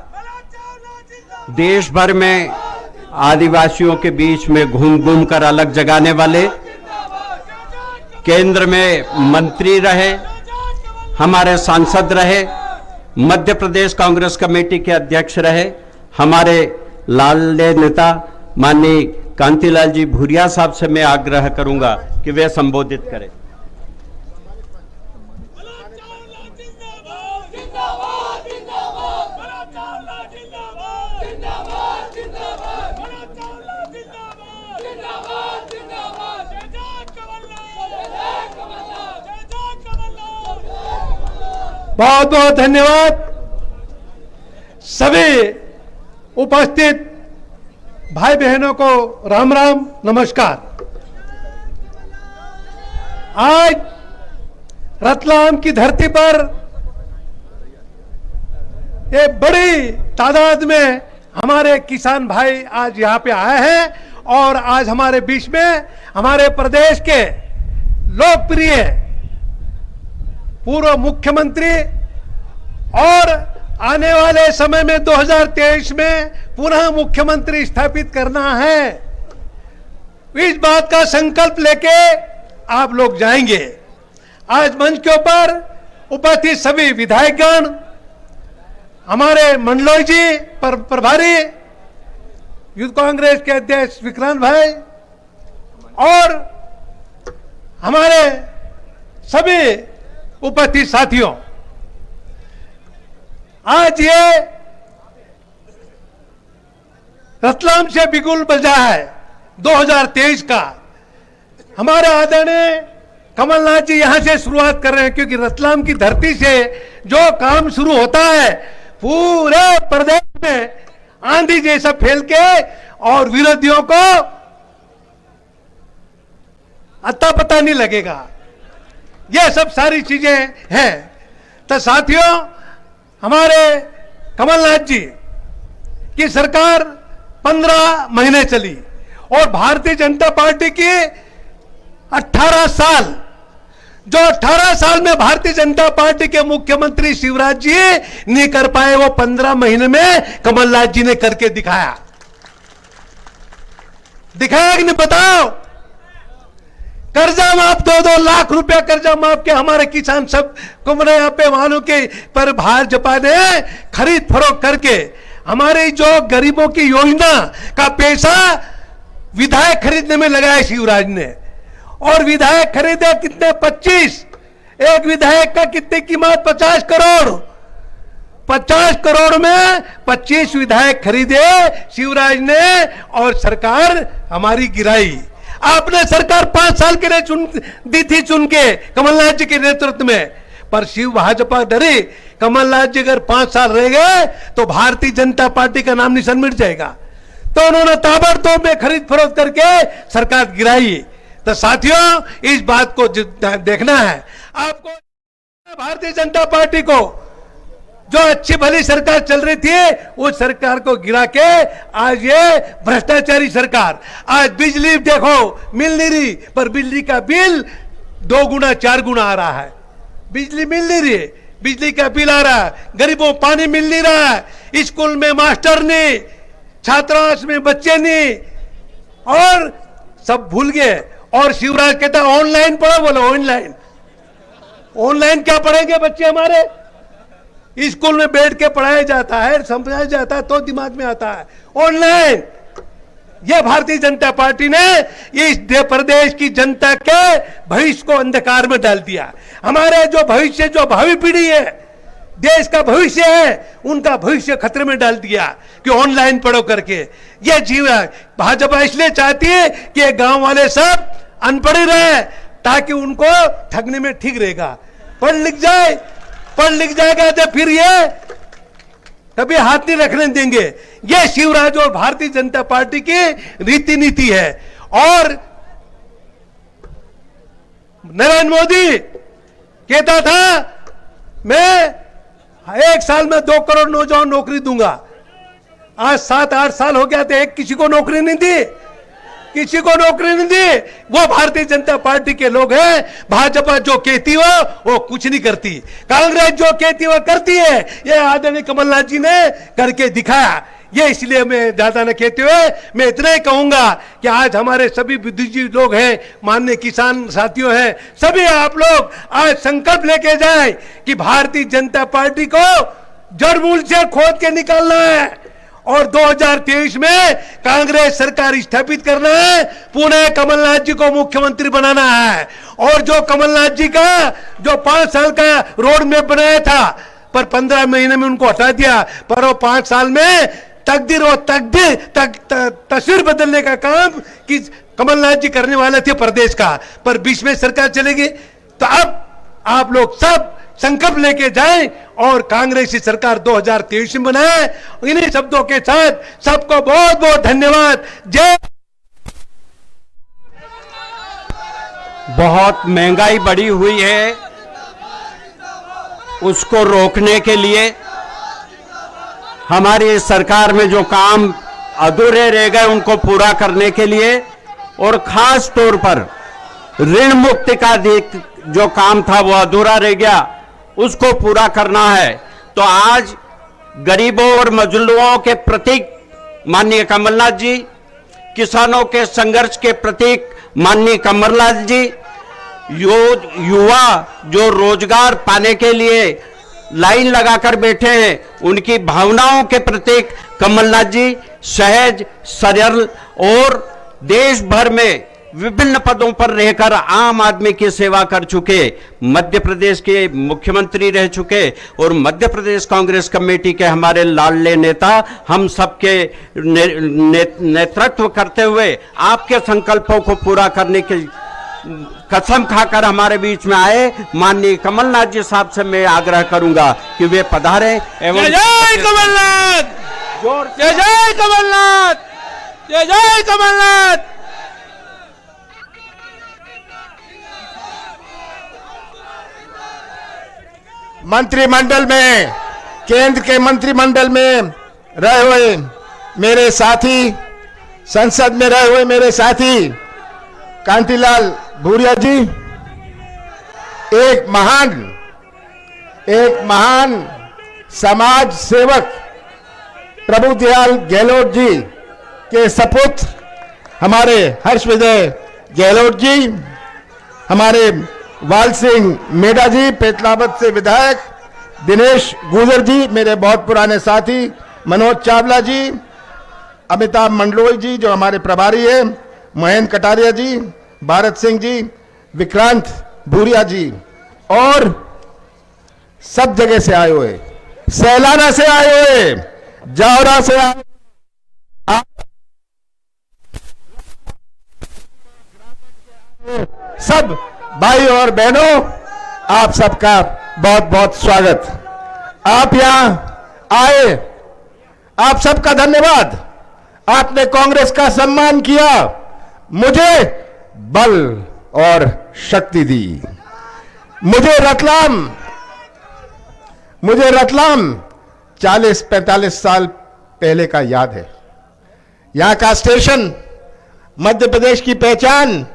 देश भर में आदिवासियों के बीच में घूम घूम कर अलग जगाने वाले, केंद्र में मंत्री रहे, हमारे सांसद रहे, मध्य प्रदेश कांग्रेस कमेटी के अध्यक्ष रहे, हमारे लाडले नेता माननीय कांतिलाल जी भूरिया साहब से मैं आग्रह करूंगा कि वे संबोधित करें। बहुत बहुत धन्यवाद। सभी उपस्थित भाई बहनों को राम राम, नमस्कार। आज रतलाम की धरती पर एक बड़ी तादाद में हमारे किसान भाई आज यहाँ पे आए हैं और आज हमारे बीच में हमारे प्रदेश के लोकप्रिय पूर्व मुख्यमंत्री और आने वाले समय में 2023 में पुनः मुख्यमंत्री स्थापित करना है, इस बात का संकल्प लेके आप लोग जाएंगे। आज मंच के ऊपर उपस्थित सभी विधायकगण, हमारे मंडलोई जी प्रभारी, यूथ कांग्रेस के अध्यक्ष विक्रांत भाई और हमारे सभी उपस्थित साथियों, आज ये रतलाम से बिगुल बजा है 2023 का। हमारे आदरणीय कमलनाथ जी यहां से शुरुआत कर रहे हैं, क्योंकि रतलाम की धरती से जो काम शुरू होता है पूरे प्रदेश में आंधी जैसा फैल के और विरोधियों को अता पता नहीं लगेगा। ये सब सारी चीजें हैं। तो साथियों, हमारे कमलनाथ जी की सरकार 15 महीने चली और भारतीय जनता पार्टी की 18 साल, जो 18 साल में भारतीय जनता पार्टी के मुख्यमंत्री शिवराज जी नहीं कर पाए, वो 15 महीने में कमलनाथ जी ने करके दिखाया। दिखाया कि नहीं, बताओ। कर्जा माफ, 2-2 लाख रुपया कर्जा माफ के हमारे किसान सब कुमरे यहाँ पे वालों के पर भाजपा ने खरीद फरोख्त करके हमारे जो गरीबों की योजना का पैसा विधायक खरीदने में लगाया शिवराज ने। और विधायक खरीदे कितने? 25। एक विधायक का कितने कीमत? 50 करोड़। 50 करोड़ में 25 विधायक खरीदे शिवराज ने और सरकार हमारी गिराई। आपने सरकार 5 साल के लिए दी थी चुन के कमलनाथ जी के नेतृत्व में, पर शिव भाजपा डरी कमलनाथ जी अगर 5 साल रह गए तो भारतीय जनता पार्टी का नाम निशान मिट जाएगा। तो उन्होंने ताबड़तोड़ में खरीद फरोख्त करके सरकार गिराई। तो साथियों, इस बात को देखना है आपको। भारतीय जनता पार्टी को जो अच्छी भली सरकार चल रही थी, उस सरकार को गिरा के आज ये भ्रष्टाचारी सरकार, आज बिजली देखो मिल नहीं रही, पर बिजली का बिल 2 गुना 4 गुना आ रहा है। बिजली मिल नहीं रही, बिजली का बिल आ रहा है, गरीबों पानी मिल नहीं रहा है, स्कूल में मास्टर नहीं, छात्रावास में बच्चे नहीं, और सब भूल गए। और शिवराज कहता ऑनलाइन पढ़ो, बोलो ऑनलाइन। ऑनलाइन क्या पढ़ेंगे बच्चे हमारे? स्कूल में बैठ के पढ़ाया जाता है, समझाया जाता है तो दिमाग में आता है। ऑनलाइन ये भारतीय जनता पार्टी ने इस प्रदेश की जनता के भविष्य को अंधकार में डाल दिया। हमारे जो भविष्य, जो भावी पीढ़ी है, देश का भविष्य है, उनका भविष्य खतरे में डाल दिया कि ऑनलाइन पढ़ो करके। ये जीवन भाजपा इसलिए चाहती है कि ये गांव वाले सब अनपढ़ रहे ताकि उनको ठगने में ठीक रहेगा। पढ़ लिख जाएगा तो फिर ये कभी हाथ नहीं रखने देंगे। ये शिवराज और भारतीय जनता पार्टी की रीति नीति है। और नरेंद्र मोदी कहता था मैं 1 साल में 2 करोड़ नौजवान नौकरी दूंगा। आज 7-8 साल हो गया तो एक किसी को नौकरी नहीं दी, किसी को नौकरी नहीं दी। वो भारतीय जनता पार्टी के लोग हैं। भाजपा जो कहती हो वो कुछ नहीं करती, कांग्रेस जो कहती वो करती है। ये आदरणीय कमलनाथ जी ने करके दिखाया। ये इसलिए मैं ज्यादा न कहते हुए मैं इतना ही कहूंगा कि आज हमारे सभी बुद्धिजीवी लोग हैं, माननीय किसान साथियों हैं, सभी आप लोग आज संकल्प लेके जाएं कि भारतीय जनता पार्टी को जड़ मूल से खोद के निकालना है और 2023 में कांग्रेस सरकार स्थापित करना है। पुनः कमलनाथ जी को मुख्यमंत्री बनाना है। और जो कमलनाथ जी का जो 5 साल का रोड मैप बनाया था, पर 15 महीने में उनको हटा दिया, पर वो 5 साल में तस्वीर बदलने का काम कि कमलनाथ जी करने वाले थे प्रदेश का, पर बीच में सरकार चलेगी। तो अब आप लोग सब संकल्प लेके जाएं और कांग्रेस की सरकार 2023 में बनाए। इन्हीं शब्दों के साथ सबको बहुत बहुत धन्यवाद। जय। बहुत महंगाई बढ़ी हुई है, उसको रोकने के लिए हमारी सरकार में जो काम अधूरे रह गए उनको पूरा करने के लिए, और खास तौर पर ऋण मुक्ति का जो काम था वो अधूरा रह गया, उसको पूरा करना है। तो आज गरीबों और मजलूमों के प्रतीक माननीय कमलनाथ जी, किसानों के संघर्ष के प्रतीक माननीय कमलनाथ जी, युवा जो रोजगार पाने के लिए लाइन लगाकर बैठे हैं, उनकी भावनाओं के प्रतीक कमलनाथ जी सहज, सरल और देश भर में विभिन्न पदों पर रहकर आम आदमी की सेवा कर चुके, मध्य प्रदेश के मुख्यमंत्री रह चुके और मध्य प्रदेश कांग्रेस कमेटी के हमारे लाडले नेता, हम सबके नेतृत्व करते हुए आपके संकल्पों को पूरा करने की कसम खाकर हमारे बीच में आए माननीय कमलनाथ जी साहब से मैं आग्रह करूंगा कि वे पधारें एवं जय कमलनाथ, जय जय कमलनाथ, जय जय कमलनाथ। मंत्रिमंडल में, केंद्र के मंत्रिमंडल में रहे हुए मेरे साथी, संसद में रहे हुए मेरे साथी कांतिलाल भूरिया जी, एक महान समाज सेवक प्रभुदयाल गहलोत जी के सपुत्र हमारे हर्षविजय गहलोत जी, हमारे वाल सिंह मेडा जी पेटलावत से विधायक, दिनेश गुजर जी मेरे बहुत पुराने साथी, मनोज चावला जी, अमिताभ मंडलोई जी जो हमारे प्रभारी है, महेंद्र कटारिया जी, भारत सिंह जी, विक्रांत भूरिया जी, और सब जगह से आए हुए, सैलाना से आए हुए, जावरा से आए, सब भाई और बहनों, आप सबका बहुत बहुत स्वागत। आप यहां आए, आप सबका धन्यवाद। आपने कांग्रेस का सम्मान किया, मुझे बल और शक्ति दी। मुझे रतलाम 40-45 साल पहले का याद है। यहां का स्टेशन, मध्य प्रदेश की पहचान।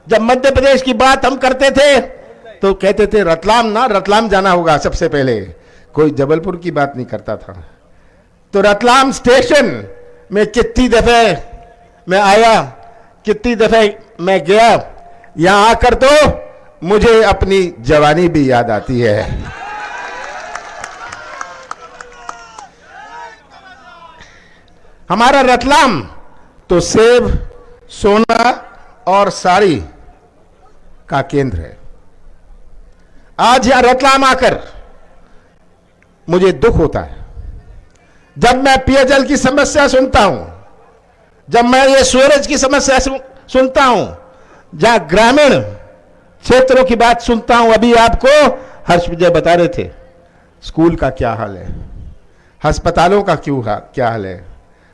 जब मध्य प्रदेश की बात हम करते थे तो कहते थे रतलाम जाना होगा सबसे पहले, कोई जबलपुर की बात नहीं करता था। तो रतलाम स्टेशन में कितनी दफे मैं आया, कितनी दफे मैं गया, यहां आकर तो मुझे अपनी जवानी भी याद आती है। हमारा रतलाम तो सेब, सोना और साड़ी का केंद्र है। आज यहां रतलाम आकर मुझे दुख होता है जब मैं पेयजल की समस्या सुनता हूं, जब मैं ये सूरज की समस्या सुनता हूं, जहां ग्रामीण क्षेत्रों की बात सुनता हूं। अभी आपको हर्ष विजय बता रहे थे स्कूल का क्या हाल है, अस्पतालों का क्या हाल है।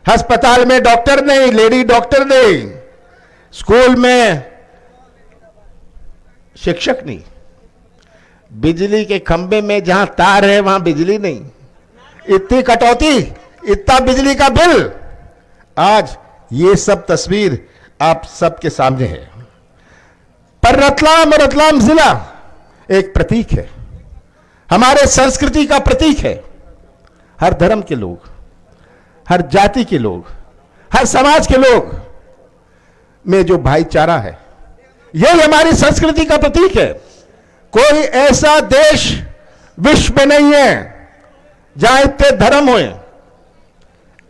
अस्पताल में डॉक्टर नहीं, लेडी डॉक्टर नहीं, स्कूल में शिक्षक नहीं, बिजली के खंभे में जहां तार है वहां बिजली नहीं, इतनी कटौती, इतना बिजली का बिल। आज ये सब तस्वीर आप सबके सामने है। पर रतलाम और रतलाम जिला एक प्रतीक है, हमारे संस्कृति का प्रतीक है। हर धर्म के लोग, हर जाति के लोग, हर समाज के लोग में जो भाईचारा है, यही हमारी संस्कृति का प्रतीक है। कोई ऐसा देश विश्व में नहीं है जहां इतने धर्म होए,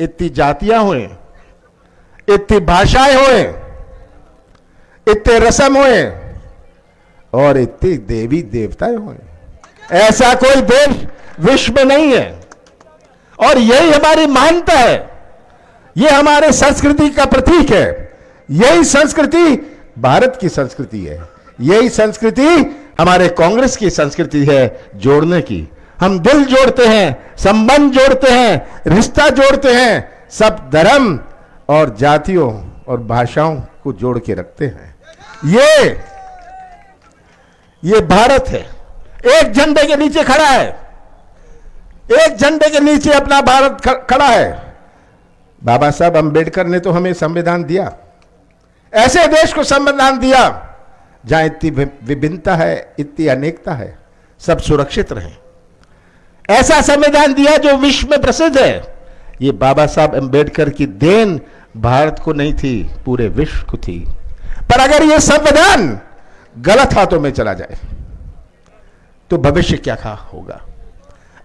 इतनी जातियां होए, इतनी भाषाएं होए, इतने रस्म होए और इतनी देवी देवताएं होए। ऐसा कोई देश विश्व में नहीं है और यही हमारी मान्यता है, यह हमारे संस्कृति का प्रतीक है। यही संस्कृति भारत की संस्कृति है, यही संस्कृति हमारे कांग्रेस की संस्कृति है जोड़ने की। हम दिल जोड़ते हैं, संबंध जोड़ते हैं, रिश्ता जोड़ते हैं, सब धर्म और जातियों और भाषाओं को जोड़ के रखते हैं। ये भारत है, एक झंडे के नीचे खड़ा है, एक झंडे के नीचे अपना भारत खड़ा है। बाबा साहब अंबेडकर ने तो हमें संविधान दिया, ऐसे देश को संविधान दिया जहां इतनी विभिन्नता है, इतनी अनेकता है, सब सुरक्षित रहें। ऐसा संविधान दिया जो विश्व में प्रसिद्ध है। ये बाबा साहब अंबेडकर की देन भारत को नहीं थी, पूरे विश्व को थी। पर अगर यह संविधान गलत हाथों में चला जाए तो भविष्य क्या होगा।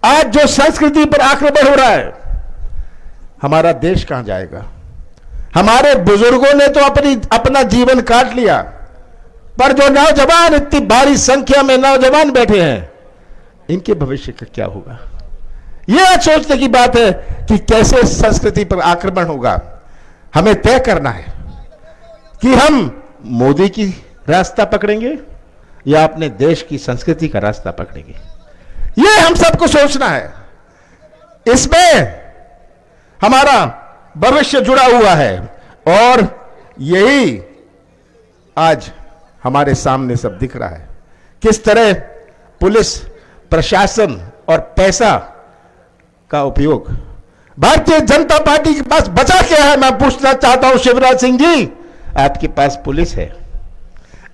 आज जो संस्कृति पर आक्रमण हो रहा है, हमारा देश कहां जाएगा। हमारे बुजुर्गों ने तो अपना जीवन काट लिया, पर जो नौजवान, इतनी भारी संख्या में नौजवान बैठे हैं, इनके भविष्य का क्या होगा। यह सोचने की बात है कि कैसे संस्कृति पर आक्रमण होगा। हमें तय करना है कि हम मोदी की रास्ता पकड़ेंगे या अपने देश की संस्कृति का रास्ता पकड़ेंगे। यह हम सबको सोचना है। इसमें हमारा भविष्य जुड़ा हुआ है और यही आज हमारे सामने सब दिख रहा है। किस तरह पुलिस, प्रशासन और पैसा का उपयोग भारतीय जनता पार्टी के पास बचा क्या है। मैं पूछना चाहता हूं शिवराज सिंह जी, आपके पास पुलिस है,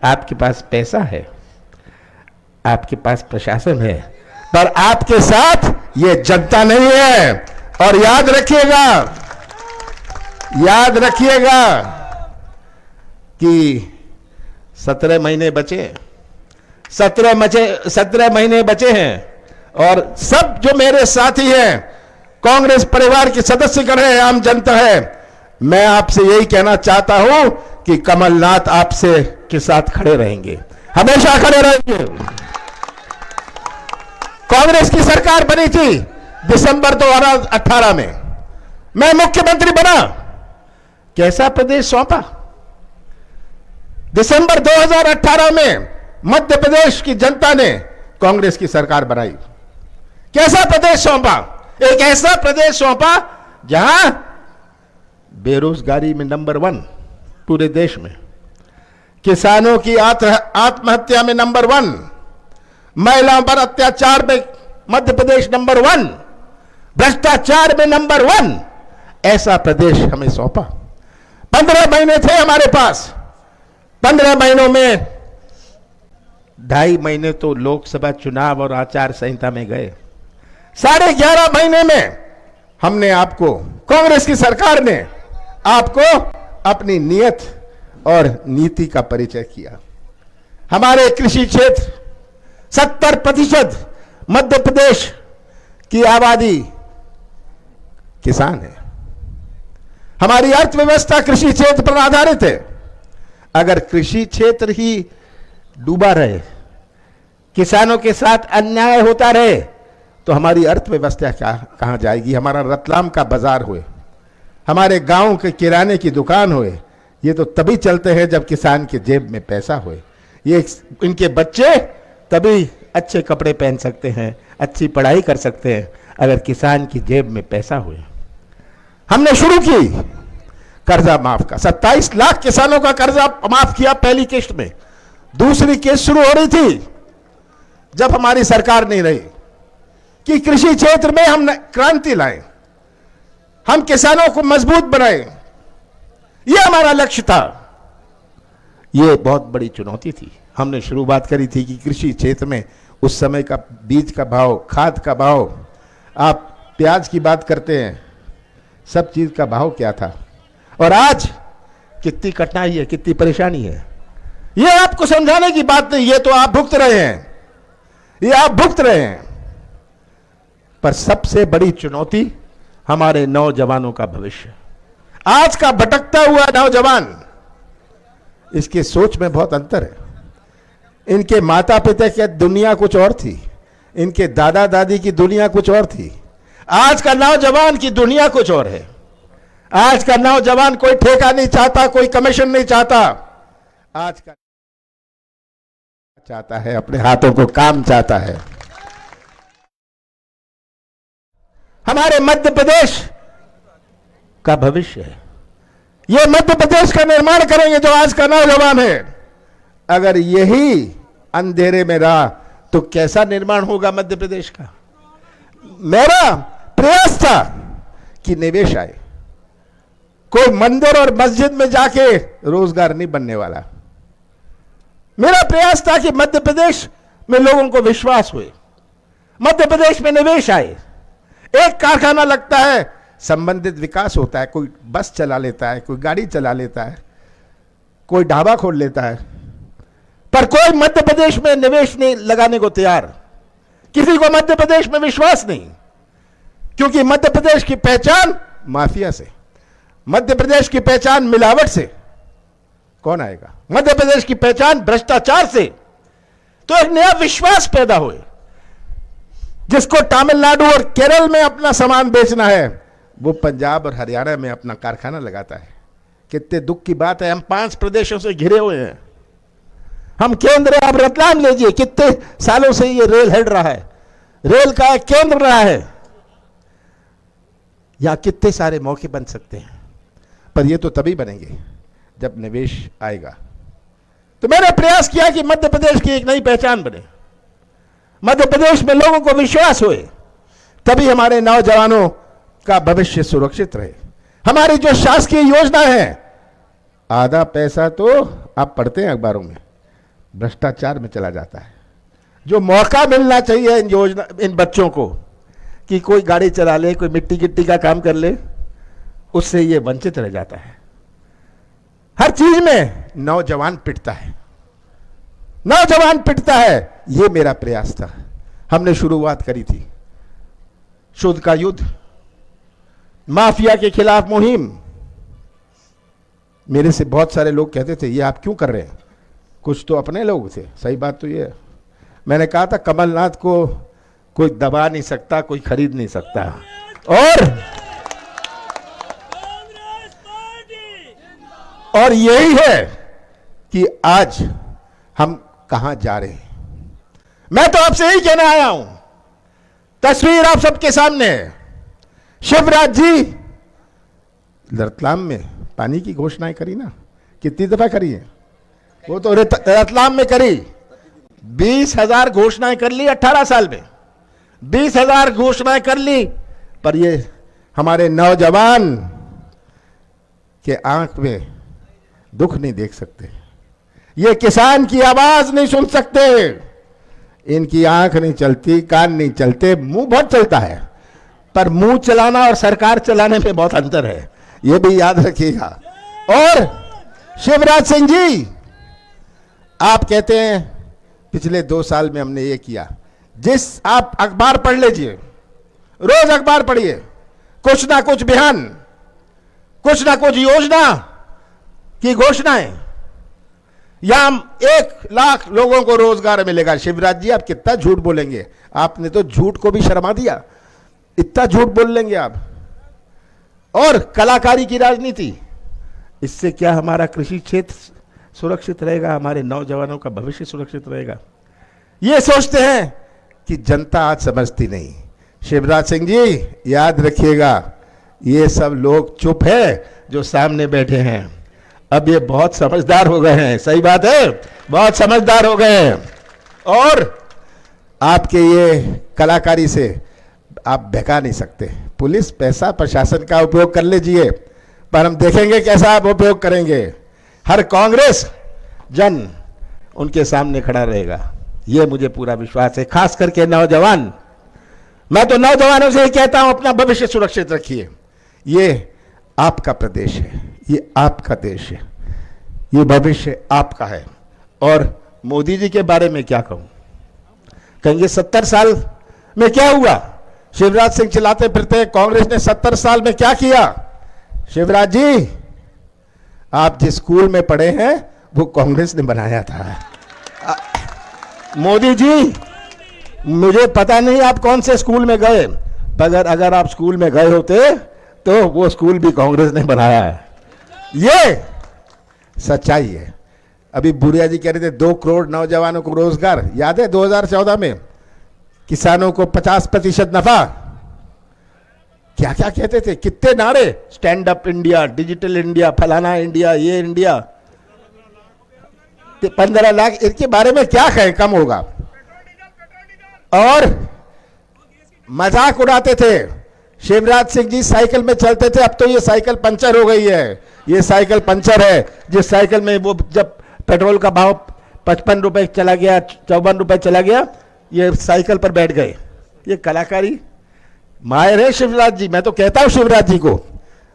आपके पास पैसा है, आपके पास प्रशासन है, पर आपके साथ ये जनता नहीं है। और याद रखिएगा कि 17 महीने बचे, 17 महीने बचे हैं और सब जो मेरे साथी हैं, कांग्रेस परिवार के सदस्यगण हैं, आम जनता है, मैं आपसे यही कहना चाहता हूं कि कमलनाथ आपसे के साथ खड़े रहेंगे, हमेशा खड़े रहेंगे। कांग्रेस की सरकार बनी थी दिसंबर 2018 में, मैं मुख्यमंत्री बना, कैसा प्रदेश सौंपा। दिसंबर 2018 में मध्य प्रदेश की जनता ने कांग्रेस की सरकार बनाई, कैसा प्रदेश सौंपा। एक ऐसा प्रदेश सौंपा जहां बेरोजगारी में नंबर 1 पूरे देश में, किसानों की आत्महत्या में नंबर 1, महिलाओं पर अत्याचार में मध्य प्रदेश नंबर 1, भ्रष्टाचार में नंबर 1, ऐसा प्रदेश हमें सौंपा। 15 महीने थे हमारे पास, 15 महीनों में 2.5 महीने तो लोकसभा चुनाव और आचार संहिता में गए। 11.5 महीने में हमने आपको, कांग्रेस की सरकार ने आपको अपनी नीयत और नीति का परिचय किया। हमारे कृषि क्षेत्र 70% मध्य प्रदेश की आबादी किसान है। हमारी अर्थव्यवस्था कृषि क्षेत्र पर आधारित है। अगर कृषि क्षेत्र ही डूबा रहे, किसानों के साथ अन्याय होता रहे, तो हमारी अर्थव्यवस्था कहां जाएगी? हमारा रतलाम का बाजार हुए, हमारे गांव के किराने की दुकान हुए, ये तो तभी चलते हैं जब किसान के जेब में पैसा हुए। ये इनके बच्चे तभी अच्छे कपड़े पहन सकते हैं, अच्छी पढ़ाई कर सकते हैं, अगर किसान की जेब में पैसा हुए। हमने शुरू की कर्जा माफ का, 27 लाख किसानों का कर्जा माफ किया पहली किस्त में। दूसरी किस्त शुरू हो रही थी जब हमारी सरकार नहीं रही, कि कृषि क्षेत्र में हम क्रांति लाएं, हम किसानों को मजबूत बनाएं। यह हमारा लक्ष्य था। यह बहुत बड़ी चुनौती थी। हमने शुरुआत करी थी कि कृषि क्षेत्र में उस समय का बीज का भाव, खाद का भाव, आप प्याज की बात करते हैं, सब चीज का भाव क्या था, और आज कितनी कठिनाई है, कितनी परेशानी है। यह आपको समझाने की बात नहीं, ये तो आप भुगत रहे हैं, ये आप भुगत रहे हैं। पर सबसे बड़ी चुनौती हमारे नौजवानों का भविष्य। आज का भटकता हुआ नौजवान, इसके सोच में बहुत अंतर है। इनके माता पिता की दुनिया कुछ और थी, इनके दादा दादी की दुनिया कुछ और थी। आज का नौजवान की दुनिया कुछ और है। आज का नौजवान कोई ठेका नहीं चाहता, कोई कमीशन नहीं चाहता। आज का चाहता है, अपने हाथों को काम चाहता है। हमारे मध्य प्रदेश का भविष्य है। ये मध्य प्रदेश का निर्माण करेंगे जो आज का नौजवान है। अगर यही अंधेरे में रहा तो कैसा निर्माण होगा मध्य प्रदेश का? मेरा प्रयास था कि निवेश आए। कोई मंदिर और मस्जिद में जाके रोजगार नहीं बनने वाला। मेरा प्रयास था कि मध्य प्रदेश में लोगों को विश्वास हुए, मध्य प्रदेश में निवेश आए। एक कारखाना लगता है, संबंधित विकास होता है। कोई बस चला लेता है, कोई गाड़ी चला लेता है, कोई ढाबा खोल लेता है, पर कोई मध्य प्रदेश में निवेश नहीं लगाने को तैयार। किसी को मध्य प्रदेश में विश्वास नहीं, क्योंकि मध्य प्रदेश की पहचान माफिया से, मध्य प्रदेश की पहचान मिलावट से। कौन आएगा? मध्य प्रदेश की पहचान भ्रष्टाचार से। तो एक नया विश्वास पैदा हुए। जिसको तमिलनाडु और केरल में अपना सामान बेचना है, वो पंजाब और हरियाणा में अपना कारखाना लगाता है। कितने दुख की बात है। हम 5 प्रदेशों से घिरे हुए हैं। हम केंद्र, आप रतलाम लीजिए, कितने सालों से ये रेल हेड रहा है, रेल का एक केंद्र रहा है। या कितने सारे मौके बन सकते हैं, पर ये तो तभी बनेंगे जब निवेश आएगा। तो मैंने प्रयास किया कि मध्य प्रदेश की एक नई पहचान बने, मध्य प्रदेश में लोगों को विश्वास हुए, तभी हमारे नौजवानों का भविष्य सुरक्षित रहे। हमारी जो शासकीय योजना है, आधा पैसा तो आप पढ़ते हैं अखबारों में, भ्रष्टाचार में चला जाता है। जो मौका मिलना चाहिए इन योजना, इन बच्चों को कि कोई गाड़ी चला ले, कोई मिट्टी गिट्टी का काम कर ले, उससे ये वंचित रह जाता है। हर चीज में नौजवान पिटता है, नौजवान पिटता है। ये मेरा प्रयास था। हमने शुरुआत करी थी शुद्ध का युद्ध, माफिया के खिलाफ मुहिम। मेरे से बहुत सारे लोग कहते थे, ये आप क्यों कर रहे हैं? कुछ तो अपने लोग थे। सही बात तो ये है। मैंने कहा था, कमलनाथ को कोई दबा नहीं सकता, कोई खरीद नहीं सकता। और यही है कि आज हम कहां जा रहे हैं। मैं तो आपसे यही कहने आया हूं। तस्वीर आप सबके सामने है। शिवराज जी रतलाम में पानी की घोषणाएं करी ना, कितनी दफा करी है? वो तो रतलाम में करी, 20,000 घोषणाएं कर ली 18 साल में, 20,000 घोषणाएं कर ली। पर ये हमारे नौजवान के आंख में दुख नहीं देख सकते, ये किसान की आवाज नहीं सुन सकते, इनकी आंख नहीं चलती, कान नहीं चलते, मुंह बहुत चलता है। पर मुंह चलाना और सरकार चलाने में बहुत अंतर है, ये भी याद रखिएगा। और शिवराज सिंह जी, आप कहते हैं पिछले 2 साल में हमने ये किया। जिस आप अखबार पढ़ लीजिए, रोज अखबार पढ़िए, कुछ ना कुछ बयान कुछ ना कुछ योजना की घोषणाएं, या 1 लाख लोगों को रोजगार मिलेगा। शिवराज जी, आप कितना झूठ बोलेंगे? आपने तो झूठ को भी शर्मा दिया, इतना झूठ बोल लेंगे आप। और कलाकारी की राजनीति, इससे क्या हमारा कृषि क्षेत्र सुरक्षित रहेगा? हमारे नौजवानों का भविष्य सुरक्षित रहेगा? ये सोचते हैं कि जनता आज समझती नहीं। शिवराज सिंह जी, याद रखिएगा, ये सब लोग चुप है जो सामने बैठे हैं, अब ये बहुत समझदार हो गए हैं। सही बात है, बहुत समझदार हो गए हैं। और आपके ये कलाकारी से आप बहका नहीं सकते। पुलिस पैसा प्रशासन का उपयोग कर लीजिए, पर हम देखेंगे कैसा आप उपयोग करेंगे। हर कांग्रेस जन उनके सामने खड़ा रहेगा, ये मुझे पूरा विश्वास है। खास करके नौजवान, मैं तो नौजवानों से ही कहता हूं, अपना भविष्य सुरक्षित रखिए। ये आपका प्रदेश है, ये आपका देश है, ये भविष्य आपका है। और मोदी जी के बारे में क्या कहूं? कहेंगे 70 साल में क्या हुआ? शिवराज सिंह चिल्लाते फिरते कांग्रेस ने 70 साल में क्या किया? शिवराज जी, आप जिस स्कूल में पढ़े हैं वो कांग्रेस ने बनाया था। मोदी जी, मुझे पता नहीं आप कौन से स्कूल में गए, मगर अगर आप स्कूल में गए होते तो वो स्कूल भी कांग्रेस ने बनाया है। ये सच्चाई है। अभी बुरिया जी कह रहे थे 2 करोड़ नौजवानों को रोजगार, याद है 2014 में किसानों को 50% नफा, क्या क्या कहते थे, कितने नारे, stand up India, digital India, फलाना इंडिया, ये इंडिया। 15 लाख, इसके बारे में क्या कहें, कम होगा। और मजाक उड़ाते थे, शिवराज सिंह जी साइकिल में चलते थे, अब तो ये साइकिल पंचर हो गई है। ये साइकिल पंचर है, जिस साइकिल में वो जब पेट्रोल का भाव 55 रुपए चला गया, 54 रुपए चला गया, ये साइकिल पर बैठ गए। ये कलाकारी माहिर है शिवराज जी। मैं तो कहता हूं शिवराज जी को,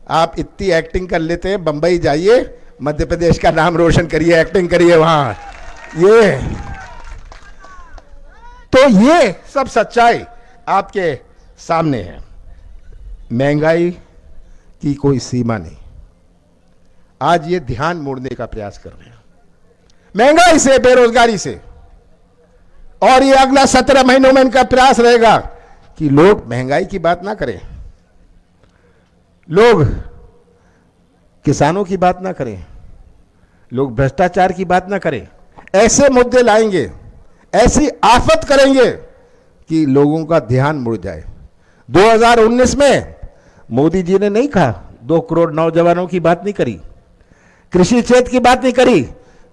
आप इतनी एक्टिंग कर लेते हैं, बंबई जाइए, मध्य प्रदेश का नाम रोशन करिए, एक्टिंग करिए वहां। ये सब सच्चाई आपके सामने है। महंगाई की कोई सीमा नहीं, आज ये ध्यान मोड़ने का प्रयास कर रहे हैं महंगाई से, बेरोजगारी से। और ये अगला 17 महीनों में इनका प्रयास रहेगा कि लोग महंगाई की बात ना करें, लोग किसानों की बात ना करें, लोग भ्रष्टाचार की बात ना करें। ऐसे मुद्दे लाएंगे, ऐसी आफत करेंगे कि लोगों का ध्यान मुड़ जाए। 2019 में मोदी जी ने नहीं कहा, 2 करोड़ नौजवानों की बात नहीं करी, कृषि क्षेत्र की बात नहीं करी,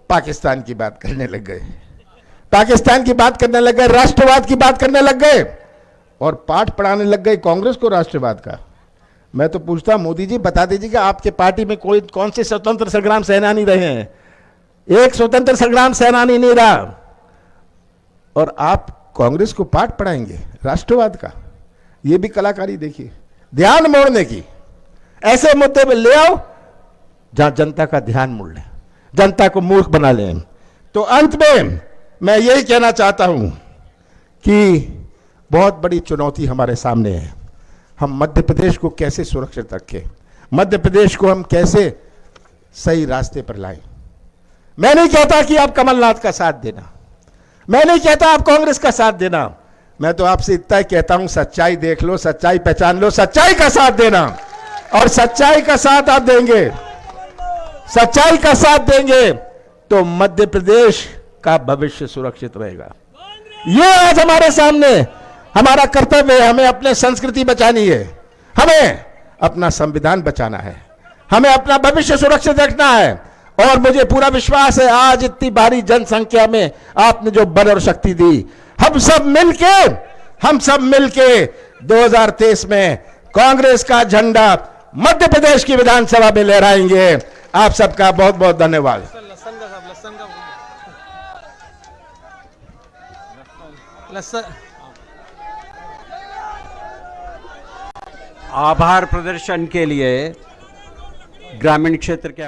पाकिस्तान की बात करने लग गए, पाकिस्तान की बात करने लग गए, राष्ट्रवाद की बात करने लग गए और पाठ पढ़ाने लग गए कांग्रेस को राष्ट्रवाद का। मैं तो पूछता, मोदी जी बता दीजिए कि आपके पार्टी में कोई कौन से स्वतंत्र संग्राम सेनानी रहे हैं? एक स्वतंत्र संग्राम सेनानी नहीं रहा, और आप कांग्रेस को पाठ पढ़ाएंगे राष्ट्रवाद का। ये भी कलाकारी देखिए, ध्यान मोड़ने की। ऐसे मुद्दे में ले आओ जहां जनता का ध्यान मोड़ ले, जनता को मूर्ख बना लें। तो अंत में मैं यही कहना चाहता हूं कि बहुत बड़ी चुनौती हमारे सामने है। हम मध्य प्रदेश को कैसे सुरक्षित रखें, मध्य प्रदेश को हम कैसे सही रास्ते पर लाएं। मैं नहीं कहता कि आप कमलनाथ का साथ देना, मैं नहीं कहता आप कांग्रेस का साथ देना, मैं तो आपसे इतना ही कहता हूं, सच्चाई देख लो, सच्चाई पहचान लो, सच्चाई का साथ देना। और सच्चाई का साथ आप देंगे, सच्चाई का साथ देंगे तो मध्य प्रदेश का भविष्य सुरक्षित रहेगा। ये आज हमारे सामने हमारा कर्तव्य है। हमें अपने संस्कृति बचानी है, हमें अपना संविधान बचाना है, हमें अपना भविष्य सुरक्षित रखना है। और मुझे पूरा विश्वास है, आज इतनी भारी जनसंख्या में आपने जो बल और शक्ति दी, हम सब मिलके 2023 में कांग्रेस का झंडा मध्य प्रदेश की विधानसभा में लहराएंगे। आप सबका बहुत बहुत धन्यवाद। आभार प्रदर्शन के लिए ग्रामीण क्षेत्र के